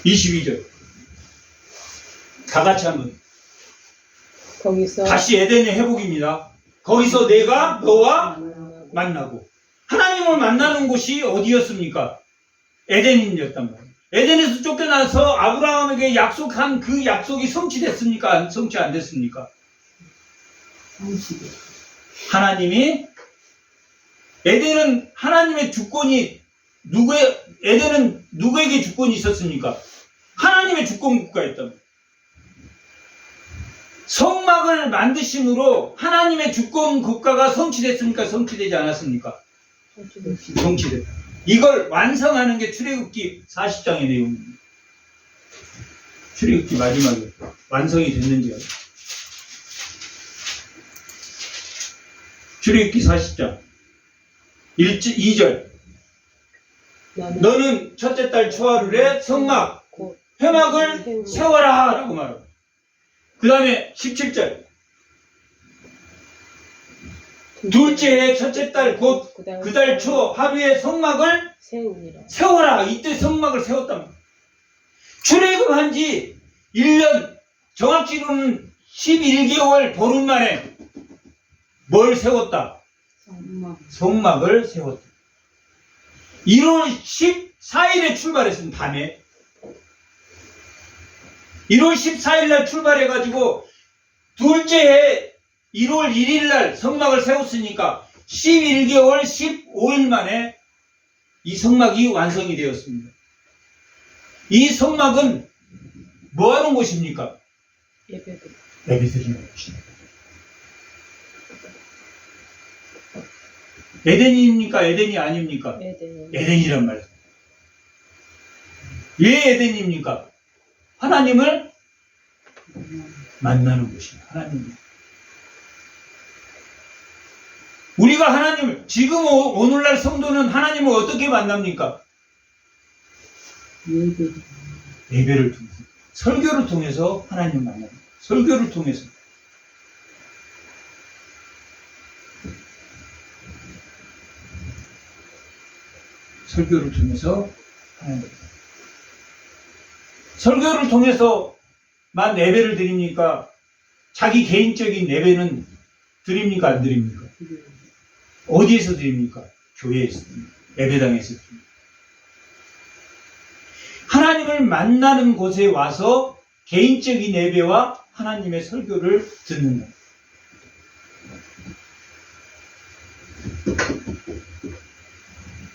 22절 다 같이 한번. 거기서 다시 에덴의 회복입니다. 거기서 내가 너와 만나고. 하나님을 만나는 곳이 어디였습니까? 에덴이었단 말이에요. 에덴에서 쫓겨나서 아브라함에게 약속한 그 약속이 성취됐습니까? 성취 안 됐습니까? 하나님이 에덴은 하나님의 주권이 에덴은 누구에게 주권이 있었습니까? 하나님의 주권 국가였단 말이에요. 성막을 만드심으로 하나님의 주권 국가가 성취됐습니까? 성취되지 않았습니까? 성취됐다. 이걸 완성하는 게 출애굽기 40장의 내용입니다. 출애굽기 마지막에 완성이 됐는지요. 출애굽기 40장 2절 너는 첫째 달 초하루에 성막 회막을 세워라 라고 말하고, 그 다음에 17절 둘째 해 첫째 달 곧 그 달 초 하루에 성막을 세워라. 이때 성막을 세웠답니다. 출애굽한 지 1년, 정확히로는 11개월 보름 만에 뭘 세웠다? 성막을 세웠다. 1월 14일에 출발했습니다. 밤에 1월 14일 날 출발해가지고 둘째 해 1월 1일 날 성막을 세웠으니까 11개월 15일 만에 이 성막이 완성이 되었습니다. 이 성막은 뭐 하는 곳입니까? 예배드리는 곳입니다. 에덴입니까? 에덴이 아닙니까? 에덴이란 말이에요. 왜 에덴입니까? 하나님을 만나는 곳입니다. 하나님. 우리가 하나님을, 지금 오늘날 성도는 하나님을 어떻게 만납니까? 예배를 통해서, 설교를 통해서 하나님을 만납니다. 설교를 통해서. 설교를 통해서 하나님. 설교를 통해서만 예배를 드립니까? 자기 개인적인 예배는 드립니까? 안 드립니까? 어디에서 드립니까? 교회에서 드립니다. 예배당에서 드립니다. 하나님을 만나는 곳에 와서 개인적인 예배와 하나님의 설교를 듣는다.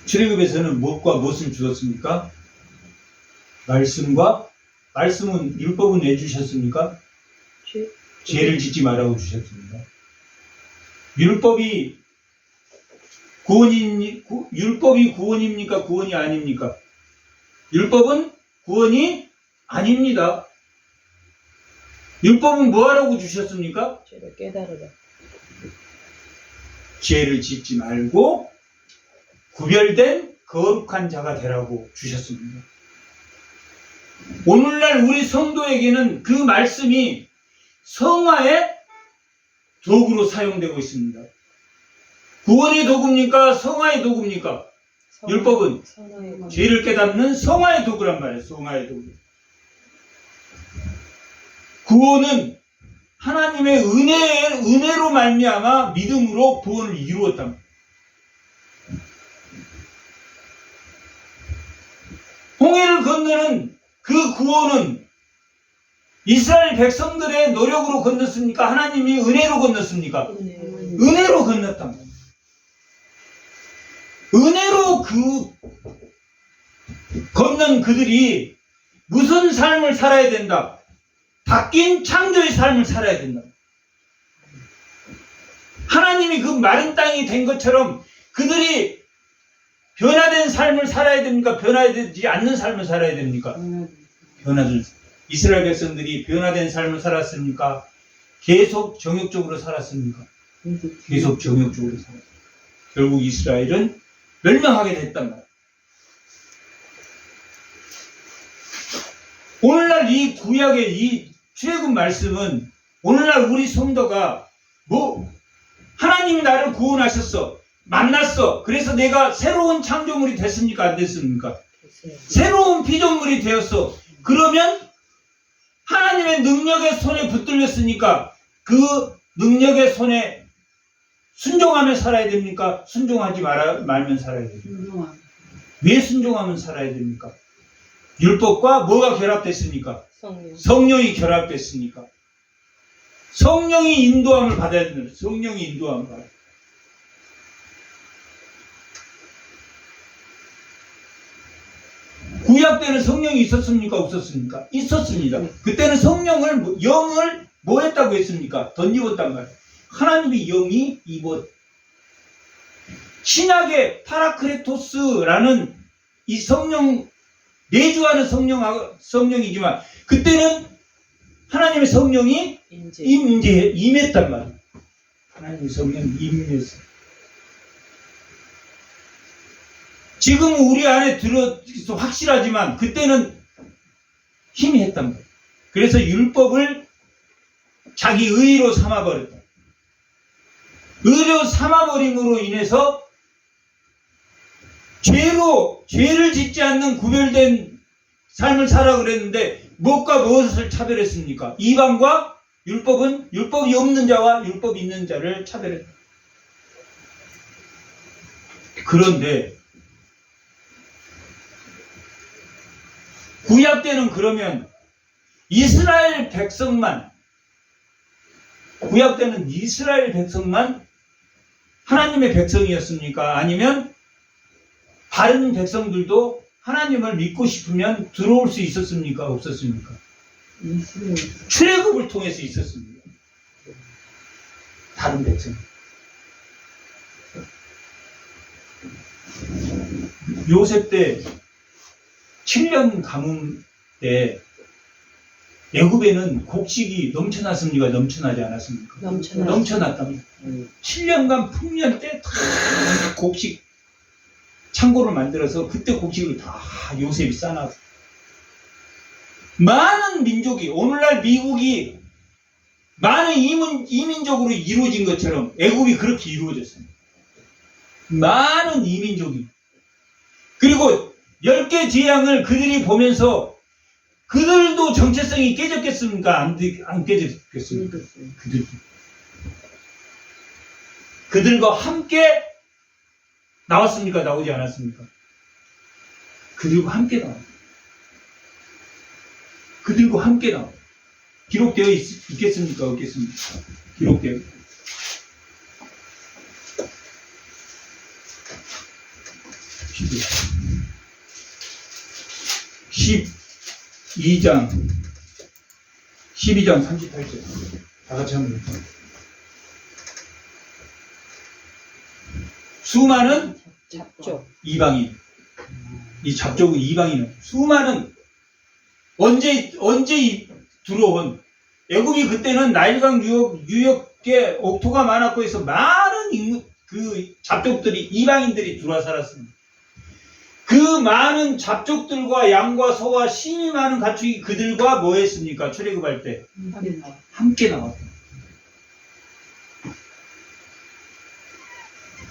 출애굽에서는 무엇과 무엇을 주었습니까? 말씀은 율법은 왜 주셨습니까? 죄를 짓지 말라고 주셨습니다. 율법이 구원입니까? 구원이 아닙니까? 율법은 구원이 아닙니다. 율법은 뭐하라고 주셨습니까? 죄를 깨달으라. 죄를 짓지 말고 구별된 거룩한 자가 되라고 주셨습니다. 오늘날 우리 성도에게는 그 말씀이 성화의 도구로 사용되고 있습니다. 구원의 도구입니까? 성화의 도구입니까? 율법은 죄를 깨닫는 성화의 도구란 말이에요. 성화의 도구. 구원은 하나님의 은혜로 말미암아 믿음으로 구원을 이루었답니다. 홍해를 건너는 그 구원은 이스라엘 백성들의 노력으로 건넜습니까? 하나님이 은혜로 건넜습니까? 은혜로 건넜답니다. 은혜로 건넌 그들이 무슨 삶을 살아야 된다? 바뀐 창조의 삶을 살아야 된다. 하나님이 그 마른 땅이 된 것처럼 그들이 변화된 삶을 살아야 됩니까? 변화되지 않는 삶을 살아야 됩니까? 변화된 이스라엘 백성들이 변화된 삶을 살았습니까? 계속 정욕적으로 살았습니까? 계속 정욕적으로 살았습니다. 결국 이스라엘은 멸망하게 됐단 말이에요. 오늘날 이 구약의 이 출애굽 말씀은 오늘날 우리 성도가 하나님이 나를 구원하셨어. 만났어. 그래서 내가 새로운 창조물이 됐습니까? 안 됐습니까? 새로운 피조물이 되었어. 그러면 하나님의 능력의 손에 붙들렸으니까 그 능력의 손에 순종하며 살아야 됩니까? 순종하지 말면 살아야 됩니까? 왜 순종하면 살아야 됩니까? 율법과 뭐가 결합됐습니까? 성령이 결합됐으니까. 성령이 인도함을 받아야 됩니다. 성령이 인도함을 받아야 됩니다. 구약 때는 성령이 있었습니까? 없었습니까? 있었습니다. 그때는 성령을, 영을 뭐 했다고 했습니까? 덧입었단 말이에요. 하나님의 영이 입었. 신약의 파라크레토스라는 이 성령, 내주하는 성령이지만, 그때는 하나님의 성령이 인재. 임했단 말이에요. 하나님의 성령이 임했어요. 지금 우리 안에 들어서 확실하지만, 그때는 힘이 했단 말이에요. 그래서 율법을 자기 의로 삼아버렸다. 의로 삼아버림으로 인해서 죄를 짓지 않는 구별된 삶을 살아 그랬는데, 무엇과 무엇을 차별했습니까? 이방과 율법은 율법이 없는 자와 율법이 있는 자를 차별했다. 그런데 구약 때는 그러면 이스라엘 백성만, 구약 때는 이스라엘 백성만 하나님의 백성이었습니까? 아니면 다른 백성들도 하나님을 믿고 싶으면 들어올 수 있었습니까? 없었습니까? 출애굽을 통해서 있었습니다. 다른 백성. 요셉 때 7년 가뭄 때 애굽에는 곡식이 넘쳐났습니까? 넘쳐나지 않았습니까? 넘쳐났답니다. 7년간 풍년 때 다 곡식 창고를 만들어서 그때 곡식을 다 요셉이 싸놨어요. 많은 민족이, 오늘날 미국이 많은 이민족으로 이루어진 것처럼 애굽이 그렇게 이루어졌습니다. 많은 이민족이. 그리고 10개 재앙을 그들이 보면서 그들도 정체성이 깨졌겠습니까? 안 깨졌겠습니까? 그들과 함께 나왔습니까? 나오지 않았습니까? 그들과 함께 나왔습니다. 그들과 함께 나와. 기록되어 있겠습니까? 없겠습니까? 기록되어. (12장) 38절 다 같이 한번 읽자. 수많은 잡족 이방인, 이 잡족은 이방인은 수많은 언제 들어온 애굽이 그때는 나일강 유역에 옥토가 많았고 해서 많은 그 잡족들이 이방인들이 들어와 살았습니다. 그 많은 잡족들과 양과 소와 심이 많은 가축이 그들과 뭐 했습니까? 출애굽할 때 함께 나왔다.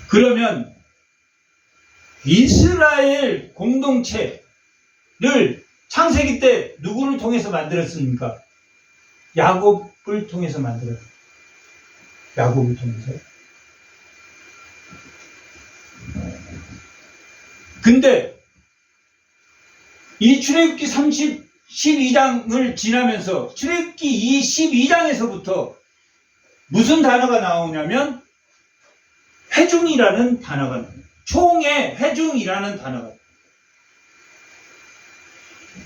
그러면 이스라엘 공동체를 창세기 때 누구를 통해서 만들었습니까? 야곱을 통해서 만들었어요. 야곱을 통해서. 근데 이 출애굽기 12장을 지나면서 출애굽기 이 12장에서부터 무슨 단어가 나오냐면 회중이라는 단어가 나와요. 총의 회중이라는 단어가 나와요.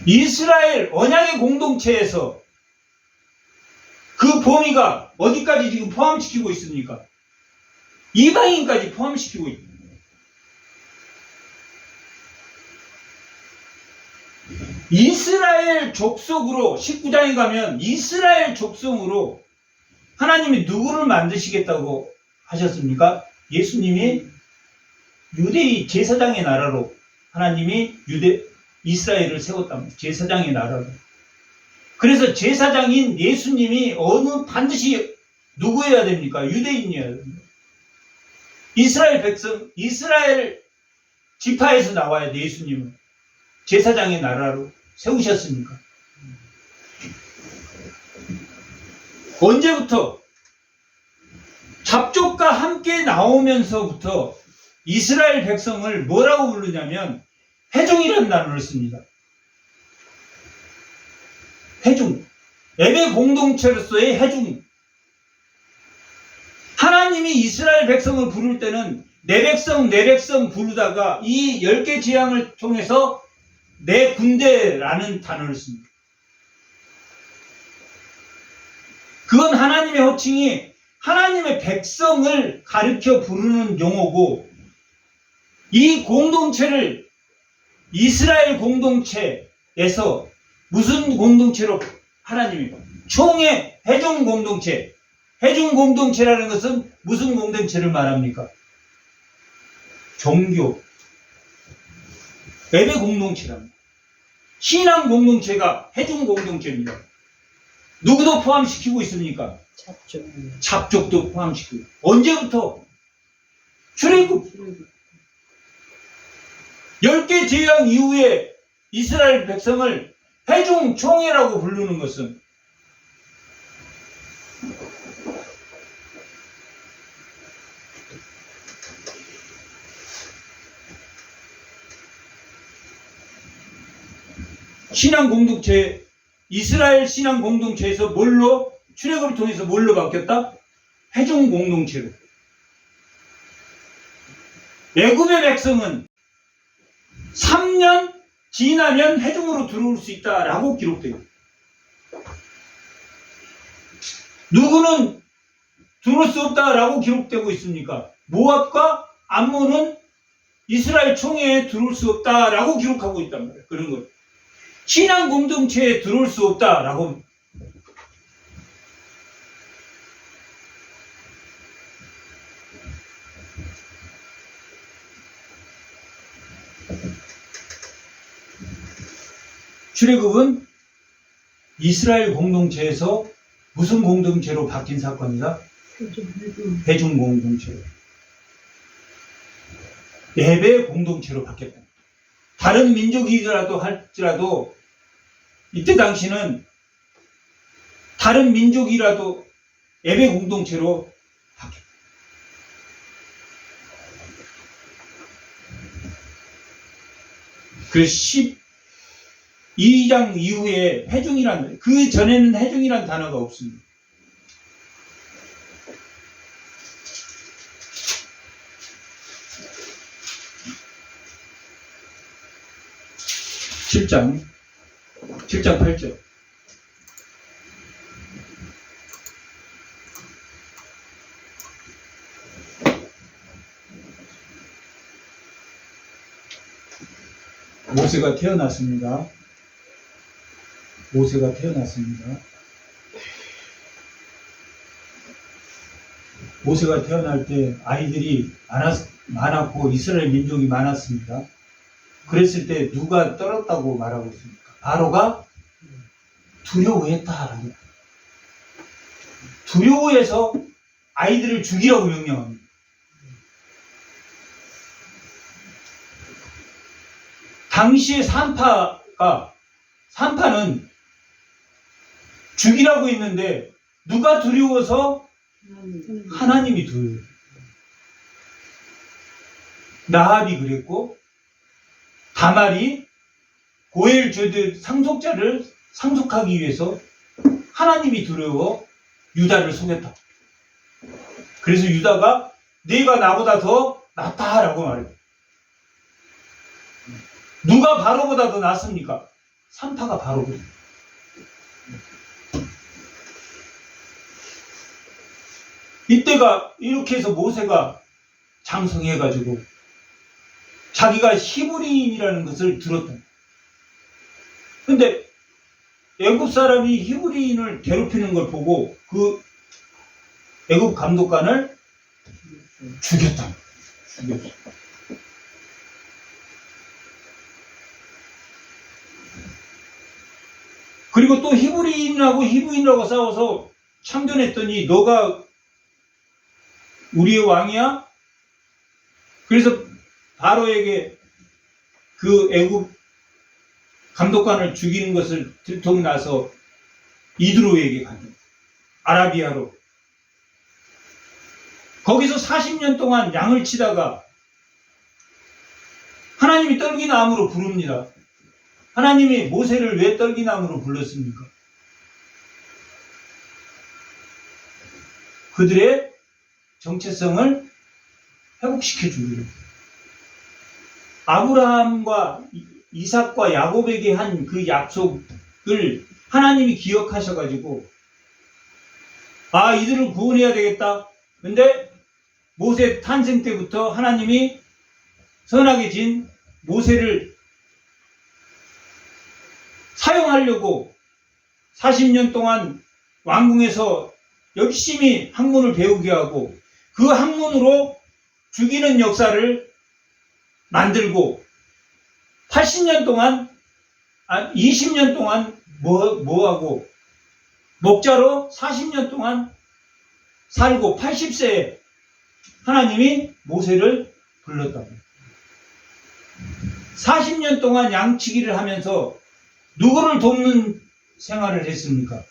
이스라엘 언약의 공동체에서 그 범위가 어디까지 지금 포함시키고 있습니까? 이방인까지 포함시키고 있습니다. 이스라엘 족속으로 19장에 가면 이스라엘 족속으로 하나님이 누구를 만드시겠다고 하셨습니까? 예수님이 유대의 제사장의 나라로 하나님이 이스라엘을 세웠답니다. 제사장의 나라로. 그래서 제사장인 예수님이 반드시 누구여야 됩니까? 유대인이어야 됩니다. 이스라엘 백성, 이스라엘 지파에서 나와야 돼. 예수님은 제사장의 나라로 세우셨습니까? 언제부터? 잡족과 함께 나오면서부터 이스라엘 백성을 뭐라고 부르냐면 회중이라는 단어를 씁니다. 회중. 예배 공동체로서의 회중. 하나님이 이스라엘 백성을 부를 때는 내 백성 부르다가 이 10개 재앙을 통해서 내 군대라는 단어를 씁니다. 그건 하나님의 호칭이 하나님의 백성을 가르쳐 부르는 용어고, 이 공동체를 이스라엘 공동체에서 무슨 공동체로 하나님이 총회 회중 공동체, 회중 공동체라는 것은 무슨 공동체를 말합니까? 종교, 예배 공동체랍니다. 신앙 공동체가 회중 공동체입니다. 누구도 포함시키고 있습니까? 잡죠. 잡족도 포함시키고. 언제부터? 출애굽 10개 재앙 이후에 이스라엘 백성을 회중 총회라고 부르는 것은 신앙 공동체, 이스라엘 신앙 공동체에서 뭘로, 출애굽을 통해서 뭘로 바뀌었다? 회중 공동체로. 애굽의 백성은 3년 지나면 회중으로 들어올 수 있다라고 기록돼요. 누구는 들어올 수 없다라고 기록되고 있습니까? 모압과 암몬은 이스라엘 총회에 들어올 수 없다라고 기록하고 있단 말이에요. 그런 거. 신앙 공동체에 들어올 수 없다라고. 출애굽은 이스라엘 공동체에서 무슨 공동체로 바뀐 사건이다? 회중 공동체로. 예배 공동체로 바뀌었다. 다른 민족이라도 할지라도 이때 당시는 다른 민족이라도 예배 공동체로 바뀌었다. 그래서 12장 이후에 회중이란, 그 전에는 회중이란 단어가 없습니다. (7장 8절) 모세가 태어났습니다. 모세가 태어났습니다. 모세가 태어날 때 아이들이 많았고 이스라엘 민족이 많았습니다. 그랬을 때 누가 떨었다고 말하고 있습니까? 바로가 두려워했다. 두려워해서 아이들을 죽이라고 명령합니다. 당시의 산파는 죽이라고 했는데 누가 두려워서? 하나님이 두려워요. 라합이 그랬고, 다말이 고엘 죄들 상속자를 상속하기 위해서 하나님이 두려워 유다를 속였다. 그래서 유다가 네가 나보다 더 낫다라고 말해요. 누가 바로보다 더 낫습니까? 산파가 바로거든요. 이때가 이렇게 해서 모세가 장성해가지고 자기가 히브리인이라는 것을 들었다. 근데 애굽 사람이 히브리인을 괴롭히는 걸 보고 그 애굽 감독관을 죽였다. 죽였어. 그리고 또 히브리인하고 싸워서 참전했더니 너가 우리의 왕이야? 그래서 바로에게 그 애굽 감독관을 죽이는 것을 들통 나서 이드로에게 간다. 아라비아로. 거기서 40년 동안 양을 치다가 하나님이 떨기나무로 부릅니다. 하나님이 모세를 왜 떨기나무로 불렀습니까? 그들의 정체성을 회복시켜 주기로. 아브라함과 이삭과 야곱에게 한 그 약속을 하나님이 기억하셔가지고 아, 이들을 구원해야 되겠다. 근데 모세 탄생 때부터 하나님이 선하게 진 모세를 사용하려고 40년 동안 왕궁에서 열심히 학문을 배우게 하고 그 학문으로 죽이는 역사를 만들고 80년 동안 20년 동안 뭐하고 목자로 40년 동안 살고 80세에 하나님이 모세를 불렀다. 40년 동안 양치기를 하면서 누구를 돕는 생활을 했습니까?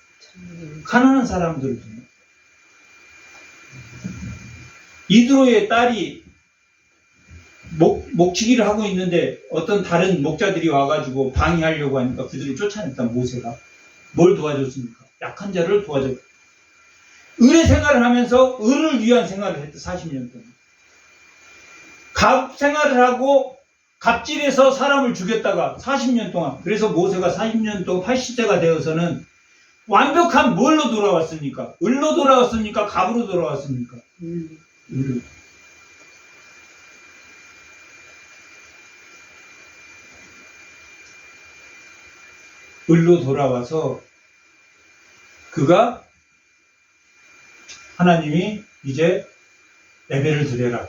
가난한 사람들을 돕는. 이드로의 딸이 목치기를 하고 있는데 어떤 다른 목자들이 와가지고 방해하려고 하니까 그들을 쫓아냈다. 모세가 뭘 도와줬습니까? 약한 자를 도와줬다. 의뢰 생활을 하면서 의를 위한 생활을 했다. 40년 동안 갑 생활을 하고 갑질해서 사람을 죽였다가 40년 동안, 그래서 모세가 40년 동안 80세가 되어서는 완벽한 뭘로 돌아왔습니까? 을로 돌아왔습니까? 갑으로 돌아왔습니까? 을로. 을로 돌아와서 그가 하나님이 이제 예배를 드려라.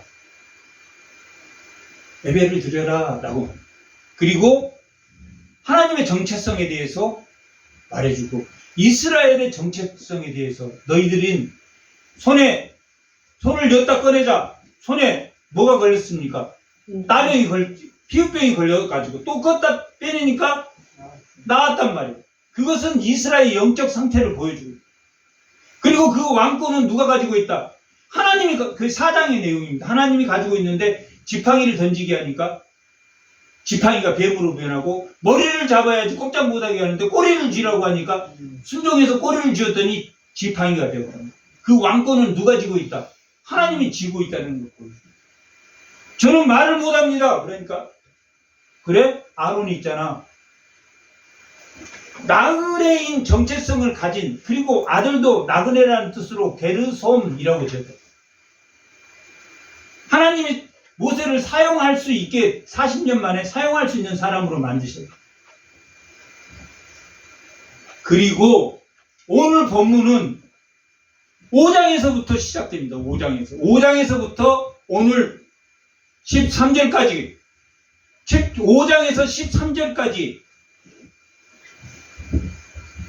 예배를 드려라 라고. 그리고 하나님의 정체성에 대해서 말해주고 이스라엘의 정체성에 대해서 너희들은 손을 여기다 꺼내자. 손에 뭐가 걸렸습니까? 피부병이 걸려가지고 또 껐다 빼내니까 나왔단 말이에요. 그것은 이스라엘의 영적 상태를 보여주고 그리고 그 왕권은 누가 가지고 있다? 하나님이, 그 사장의 내용입니다. 하나님이 가지고 있는데 지팡이를 던지게 하니까 지팡이가 뱀으로 변하고 머리를 잡아야지 꼼짝 못하게 하는데 꼬리를 쥐라고 하니까 순종해서 꼬리를 쥐었더니 지팡이가 되거든요. 그 왕권은 누가 쥐고 있다? 하나님이 쥐고 있다는 걸 보여줘요. 저는 말을 못합니다. 그러니까 그래? 아론이 있잖아. 나그네인 정체성을 가진, 그리고 아들도 나그네라는 뜻으로 게르솜이라고 지었다. 하나님이 모세를 사용할 수 있게 40년 만에 사용할 수 있는 사람으로 만드셨다. 그리고 오늘 본문은 5장에서부터 시작됩니다. 5장에서부터 오늘 13절까지 5장에서 13절까지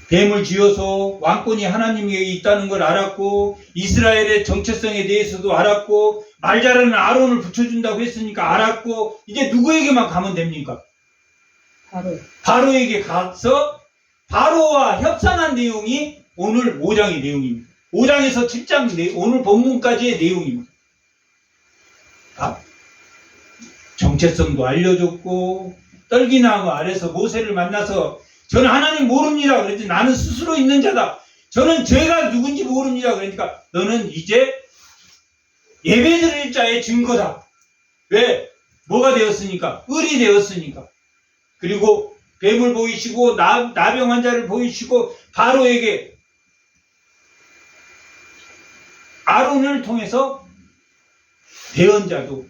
뱀을 쥐어서 왕권이 하나님에게 있다는 걸 알았고 이스라엘의 정체성에 대해서도 알았고 말 잘하는 아론을 붙여준다고 했으니까 알았고 이제 누구에게만 가면 됩니까? 바로에게 가서 바로와 협상한 내용이 오늘 5장의 내용입니다. 5장에서 7장 오늘 본문까지의 내용입니다. 정체성도 알려줬고 떨기나무 아래서 모세를 만나서 저는 하나님 모릅니다. 그랬더니 나는 스스로 있는 자다. 저는 죄가 누군지 모릅니다. 그러니까 너는 이제 예배드릴 자의 증거다. 왜? 뭐가 되었으니까? 을이 되었으니까. 그리고 뱀을 보이시고 나병 환자를 보이시고 바로에게 아론을 통해서 대언자도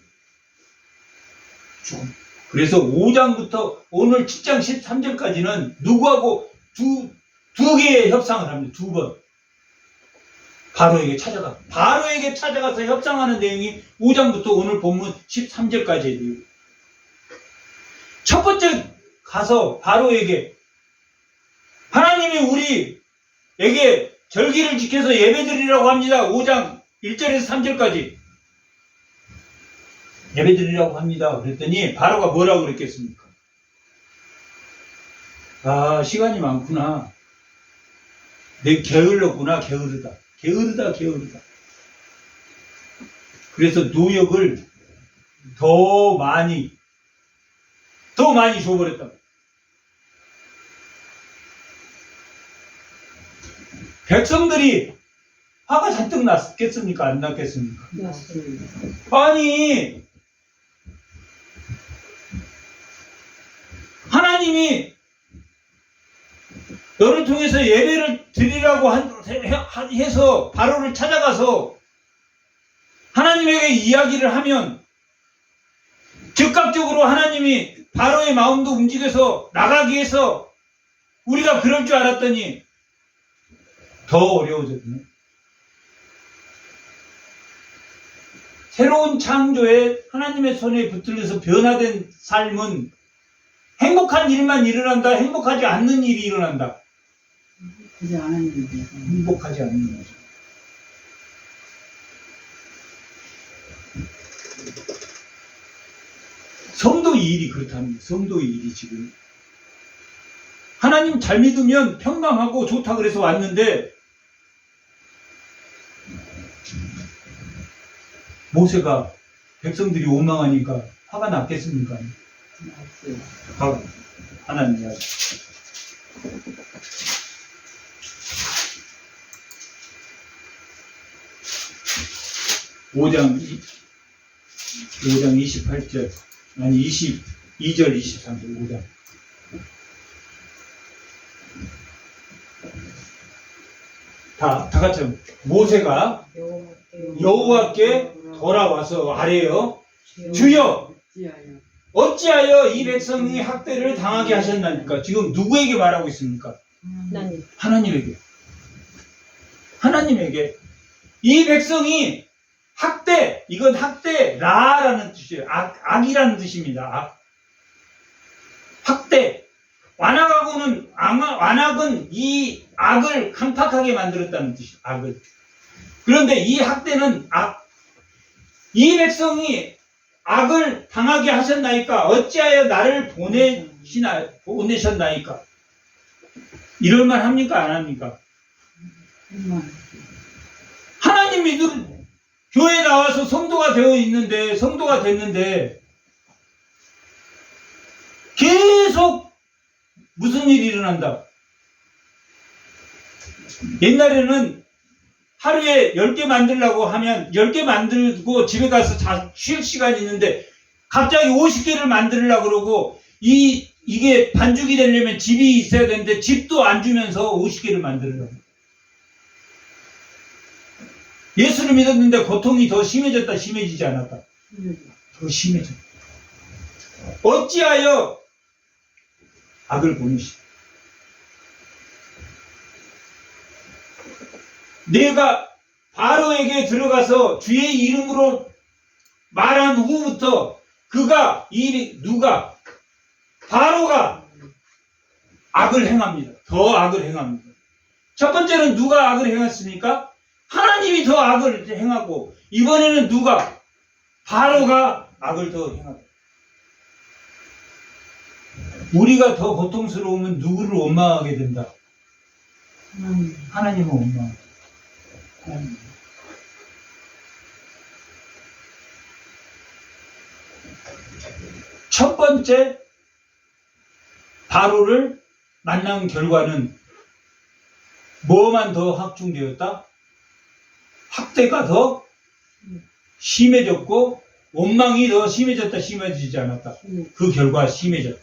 좀. 그래서 5장부터 오늘 7장 13절까지는 누구하고 두 개의 협상을 합니다. 2번. 바로에게 찾아가서 협상하는 내용이 5장부터 오늘 본문 13절까지의 내용. 첫 번째 가서 바로에게 하나님이 우리에게 절기를 지켜서 예배드리라고 합니다. 5장 1절에서 3절까지. 예배드리라고 합니다. 그랬더니 바로가 뭐라고 그랬겠습니까? 아, 시간이 많구나. 내 게을렀구나. 게으르다. 그래서 노역을 더 많이 줘버렸다. 백성들이 화가 잔뜩 났겠습니까? 안 났겠습니까? 맞습니다. 아니, 하나님이 너를 통해서 예배를 드리라고 해서 바로를 찾아가서 하나님에게 이야기를 하면 즉각적으로 하나님이 바로의 마음도 움직여서 나가게 해서 우리가 그럴 줄 알았더니 더 어려워졌네. 새로운 창조에 하나님의 손에 붙들려서 변화된 삶은 행복한 일만 일어난다, 행복하지 않는 일이 일어난다. 행복하지 않는 거죠. 성도의 일이 그렇답니다. 성도의 일이 지금. 하나님 잘 믿으면 평강하고 좋다 그래서 왔는데 모세가 백성들이 원망하니까 화가 났겠습니까? 하나님 이야기. 5장 28절 아니 22절 23절 5장 다 같이 한번. 모세가 여호와께 돌아와서 아래요 주여 어찌하여 이 백성이 학대를 당하게 하셨나니까. 지금 누구에게 말하고 있습니까? 하나님에게. 하나님에게. 이 백성이 학대, 이건 학대라라는 뜻이에요. 악이라는 뜻입니다. 학대. 완악은 이 악을 강팍하게 만들었다는 뜻이에요. 악을. 그런데 이 학대는 악. 이 백성이 악을 당하게 하셨나이까? 어찌하여 나를 보내셨나이까? 이럴만 합니까? 안 합니까? 하나님 믿음, 교회에 나와서 성도가 됐는데, 계속 무슨 일이 일어난다? 옛날에는 하루에 10개 만들려고 하면 10개 만들고 집에 가서 쉴 시간이 있는데 갑자기 50개를 만들려고 그러고 이게 반죽이 되려면 집이 있어야 되는데 집도 안 주면서 50개를 만들려고. 예수를 믿었는데 고통이 더 심해졌다, 심해지지 않았다? 더 심해졌다. 어찌하여 악을 보내시오. 내가 바로에게 들어가서 주의 이름으로 말한 후부터 바로가 악을 행합니다. 더 악을 행합니다. 첫 번째는 누가 악을 행했습니까? 하나님이 더 악을 행하고, 이번에는 바로가 악을 더 행합니다. 우리가 더 고통스러우면 누구를 원망하게 된다? 하나님을 원망합니다. 첫 번째 바로를 만난 결과는 뭐만 더 확충되었다? 학대가 더 심해졌고 원망이 더 심해졌다, 심해지지 않았다. 그 결과 심해졌다.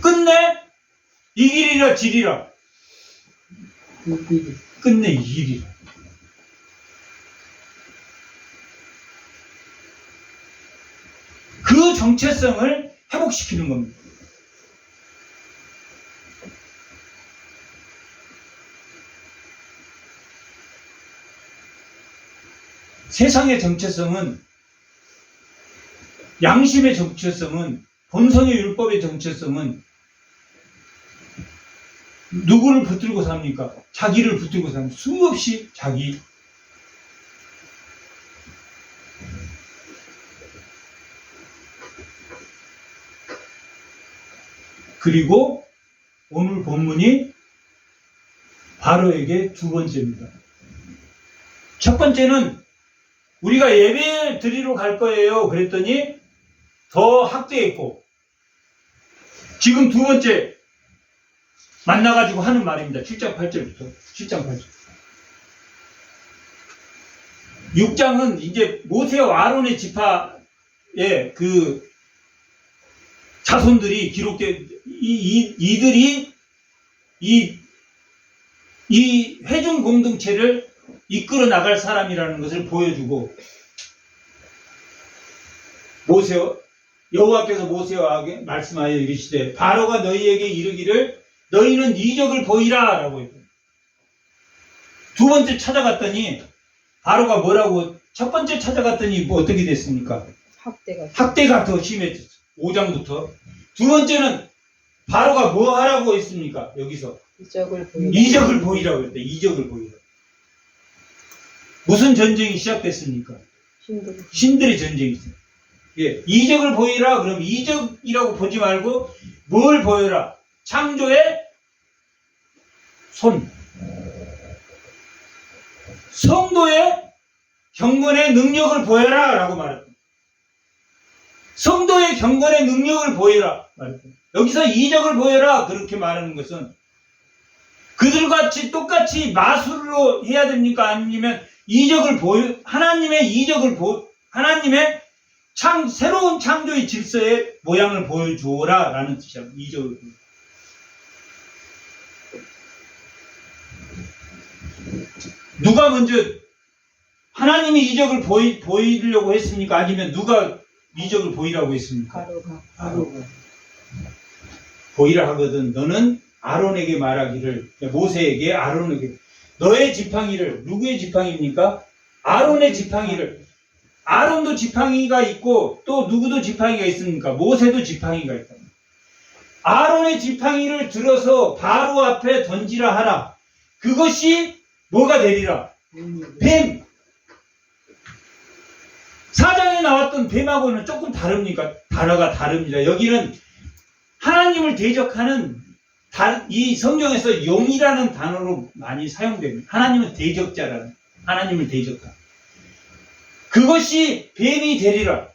끝내 이길이라 지리라. 끝내 이길이라. 그 정체성을 회복시키는 겁니다. 세상의 정체성은, 양심의 정체성은, 본성의 율법의 정체성은 누구를 붙들고 삽니까? 자기를 붙들고 삽니다. 수없이 자기. 그리고 오늘 본문이 바로에게 두 번째입니다. 첫 번째는 우리가 예배 드리러 갈 거예요. 그랬더니 더 학대했고, 지금 두 번째 만나가지고 하는 말입니다. 7장 8절부터 7장 8절. 6장은 이제 모세와 아론의 지파의 그 자손들이 기록돼 이들이 이 회중 공동체를 이끌어 나갈 사람이라는 것을 보여주고 여호와께서 모세와 말씀하여 이르시되 바로가 너희에게 이르기를 너희는 이적을 보이라 라고 했거든요. 두 번째 찾아갔더니 바로가 뭐라고 첫 번째 찾아갔더니 뭐 어떻게 됐습니까? 학대가 더 심해졌어. 5장부터. 두 번째는 바로가 뭐 하라고 했습니까? 여기서 이적을 보이라고 했대. 이적을 보이라. 무슨 전쟁이 시작됐습니까? 신들의 전쟁이 있어요. 예, 이적을 보이라. 그럼 이적이라고 보지 말고 뭘 보여라? 창조의 손. 성도의 경건의 능력을 보여라 라고 말했다. 성도의 경건의 능력을 보여라 말했다. 여기서 이적을 보여라 그렇게 말하는 것은 그들같이 똑같이 마술로 해야 됩니까? 아니면 하나님의 하나님의 새로운 창조의 질서의 모양을 보여주어라 라는 뜻이야. 이적을 보여라. 누가 먼저 하나님이 이적을 보이려고 했습니까? 아니면 누가 이적을 보이라고 했습니까? 바로가. 보이라 하거든 너는 아론에게 말하기를 모세에게 아론에게 너의 지팡이를 누구의 지팡이입니까? 아론의 지팡이를 아론도 지팡이가 있고 또 누구도 지팡이가 있습니까? 모세도 지팡이가 있다. 아론의 지팡이를 들어서 바로 앞에 던지라 하라. 그것이 뭐가 되리라? 뱀! 사장에 나왔던 뱀하고는 조금 다릅니까? 단어가 다릅니다. 여기는 하나님을 대적하는 이 성경에서 용이라는 단어로 많이 사용됩니다. 하나님은 대적자라는 하나님을 대적하. 그것이 뱀이 되리라.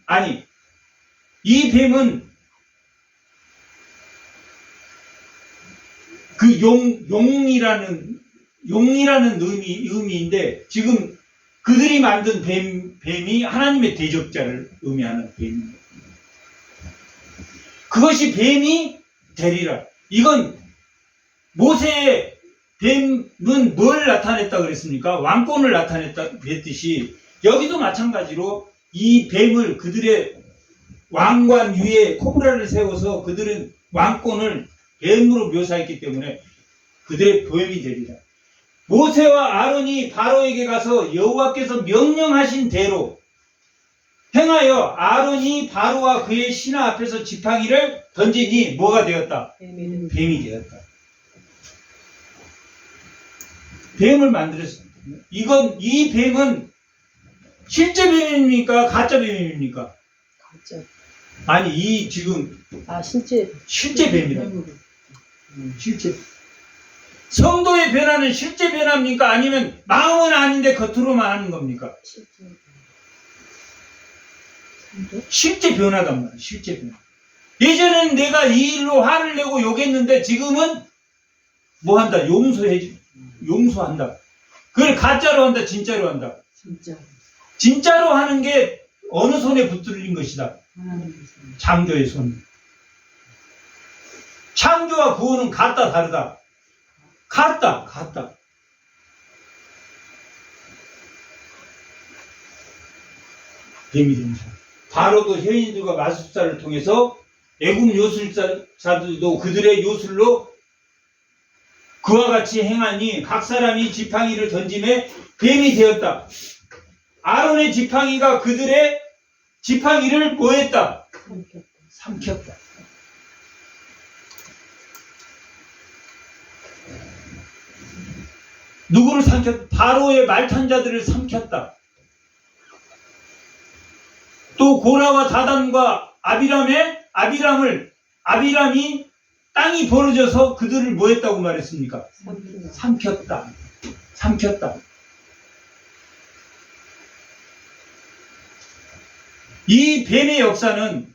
아니, 이 뱀은 그 용이라는 의미인데 지금 그들이 만든 뱀이 하나님의 대적자를 의미하는 뱀입니다. 그것이 뱀이 되리라. 이건 모세의 뱀은 뭘 나타냈다 그랬습니까? 왕권을 나타냈다 그랬듯이 여기도 마찬가지로 이 뱀을 그들의 왕관 위에 코브라를 세워서 그들은 왕권을 뱀으로 묘사했기 때문에 그들의 뱀이 되리라. 모세와 아론이 바로에게 가서 여호와께서 명령하신 대로 행하여 아론이 바로와 그의 신하 앞에서 지팡이를 던지니 뭐가 되었다? 뱀이 되었다. 뱀을 만들었습니다. 이 뱀은 실제 뱀입니까? 가짜 뱀입니까? 가짜. 아니 지금 실제 뱀이라. 실제. 성도의 변화는 실제 변화입니까? 아니면 마음은 아닌데 겉으로만 하는 겁니까? 실제 변화단 말이야. 실제 변화. 예전에는 내가 이 일로 화를 내고 욕했는데 지금은 뭐 한다? 용서한다. 그걸 가짜로 한다, 진짜로 한다. 진짜로 하는 게 어느 손에 붙들린 것이다? 창조의 손. 창조와 구원은 같다, 다르다. 같다. 뱀이 됩니다. 바로도 현인들과 마술사를 통해서 애국 요술사들도 그들의 요술로 그와 같이 행하니 각 사람이 지팡이를 던짐에 뱀이 되었다. 아론의 지팡이가 그들의 지팡이를 뭐했다? 삼켰다. 누구를 삼켰다? 바로의 말탄자들을 삼켰다. 또 고라와 다단과 아비람이 땅이 벌어져서 그들을 뭐 했다고 말했습니까? 삼켰다. 이 뱀의 역사는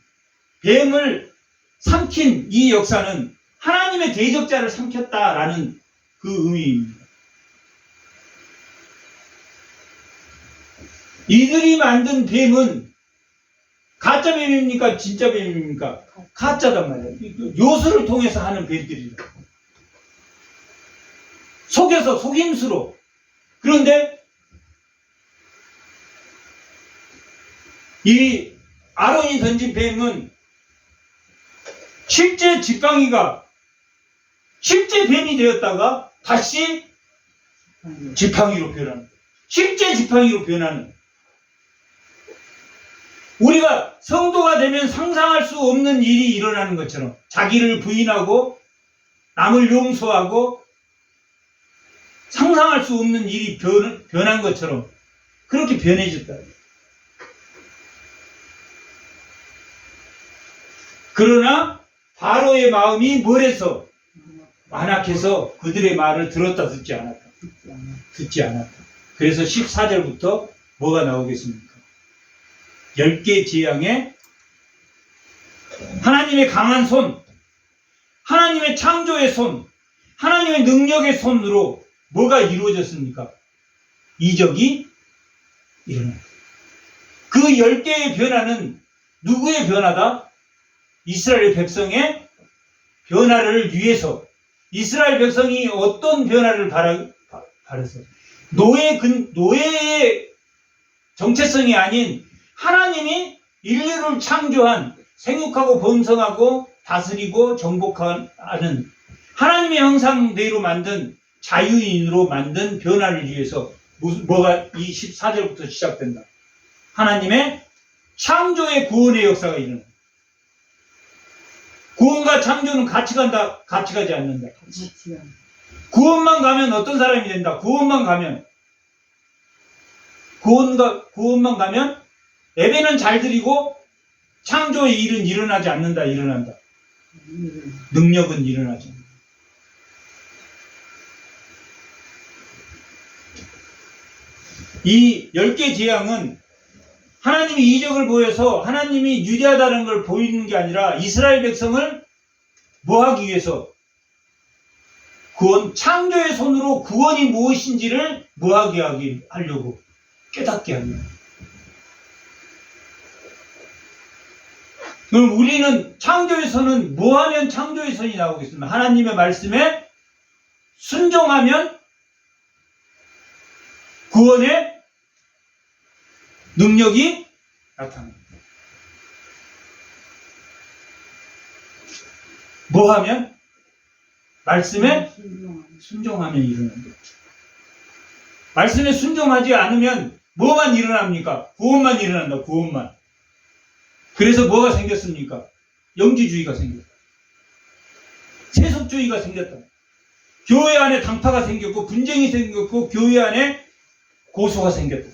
뱀을 삼킨 이 역사는 하나님의 대적자를 삼켰다라는 그 의미입니다. 이들이 만든 뱀은 가짜 뱀입니까? 진짜 뱀입니까? 가짜단 말이야. 요술을 통해서 하는 뱀들이다. 속여서 속임수로. 그런데 이 아론이 던진 뱀은 실제 지팡이가 실제 뱀이 되었다가 다시 지팡이로 변하는, 실제 지팡이로 변하는. 우리가 성도가 되면 상상할 수 없는 일이 일어나는 것처럼 자기를 부인하고 남을 용서하고 상상할 수 없는 일이 변한 것처럼 그렇게 변해졌다. 그러나 바로의 마음이 뭘해서 완악해서 그들의 말을 들었다 듣지 않았다. 듣지 않았다. 그래서 14절부터 뭐가 나오겠습니까? 10개 재앙에 하나님의 강한 손, 하나님의 창조의 손, 하나님의 능력의 손으로 뭐가 이루어졌습니까? 이적이 일어났다. 그 10개의 변화는 누구의 변화다? 이스라엘 백성의 변화를 위해서. 이스라엘 백성이 어떤 변화를 바라서 노예의 정체성이 아닌 하나님이 인류를 창조한, 생육하고 번성하고 다스리고 정복하는 하나님의 형상대로 만든 자유인으로 만든 변화를 위해서 뭐가 이 14절부터 시작된다. 하나님의 창조의 구원의 역사가 일어난다. 구원과 창조는 같이 간다, 같이 가지 않는다. 구원만 가면 어떤 사람이 된다. 구원만 가면 예배는 잘 드리고 창조의 일은 일어나지 않는다. 일어난다. 능력은 일어나지 않는다. 이 10개 재앙은 하나님이 이적을 보여서 하나님이 유리하다는 걸 보이는 게 아니라 이스라엘 백성을 뭐 하기 위해서? 구원, 창조의 손으로 구원이 무엇인지를 뭐 하게 하려고, 깨닫게 하려고. 그럼 우리는 창조의 손은 뭐 하면 창조의 손이 나오겠습니까? 하나님의 말씀에 순종하면 구원의 능력이 나타납니다. 뭐 하면? 말씀에 순종하면 일어납니다. 말씀에 순종하지 않으면 뭐만 일어납니까? 구원만 일어난다. 구원만. 그래서 뭐가 생겼습니까? 영지주의가 생겼다. 세속주의가 생겼다. 교회 안에 당파가 생겼고 분쟁이 생겼고 교회 안에 고소가 생겼다.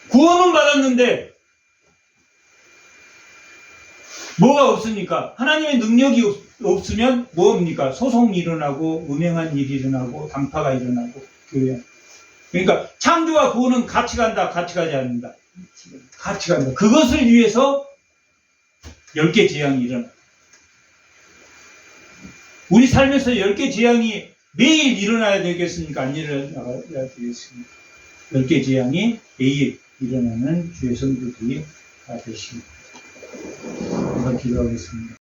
구원은 받았는데 뭐가 없습니까? 하나님의 능력이 없으면 뭐입니까? 소송이 일어나고 음행한 일이 일어나고 당파가 일어나고 교회. 그러니까 창조와 구원은 같이 간다. 같이 가지 않는다. 같이 간다. 그것을 위해서 10개 재앙이 일어나. 우리 삶에서 10개 재앙이 매일 일어나야 되겠습니까? 안 일어나야 되겠습니까? 10개 재앙이 매일 일어나는 주의 성도들이 되시기 바랍니다. 한번 기도하겠습니다.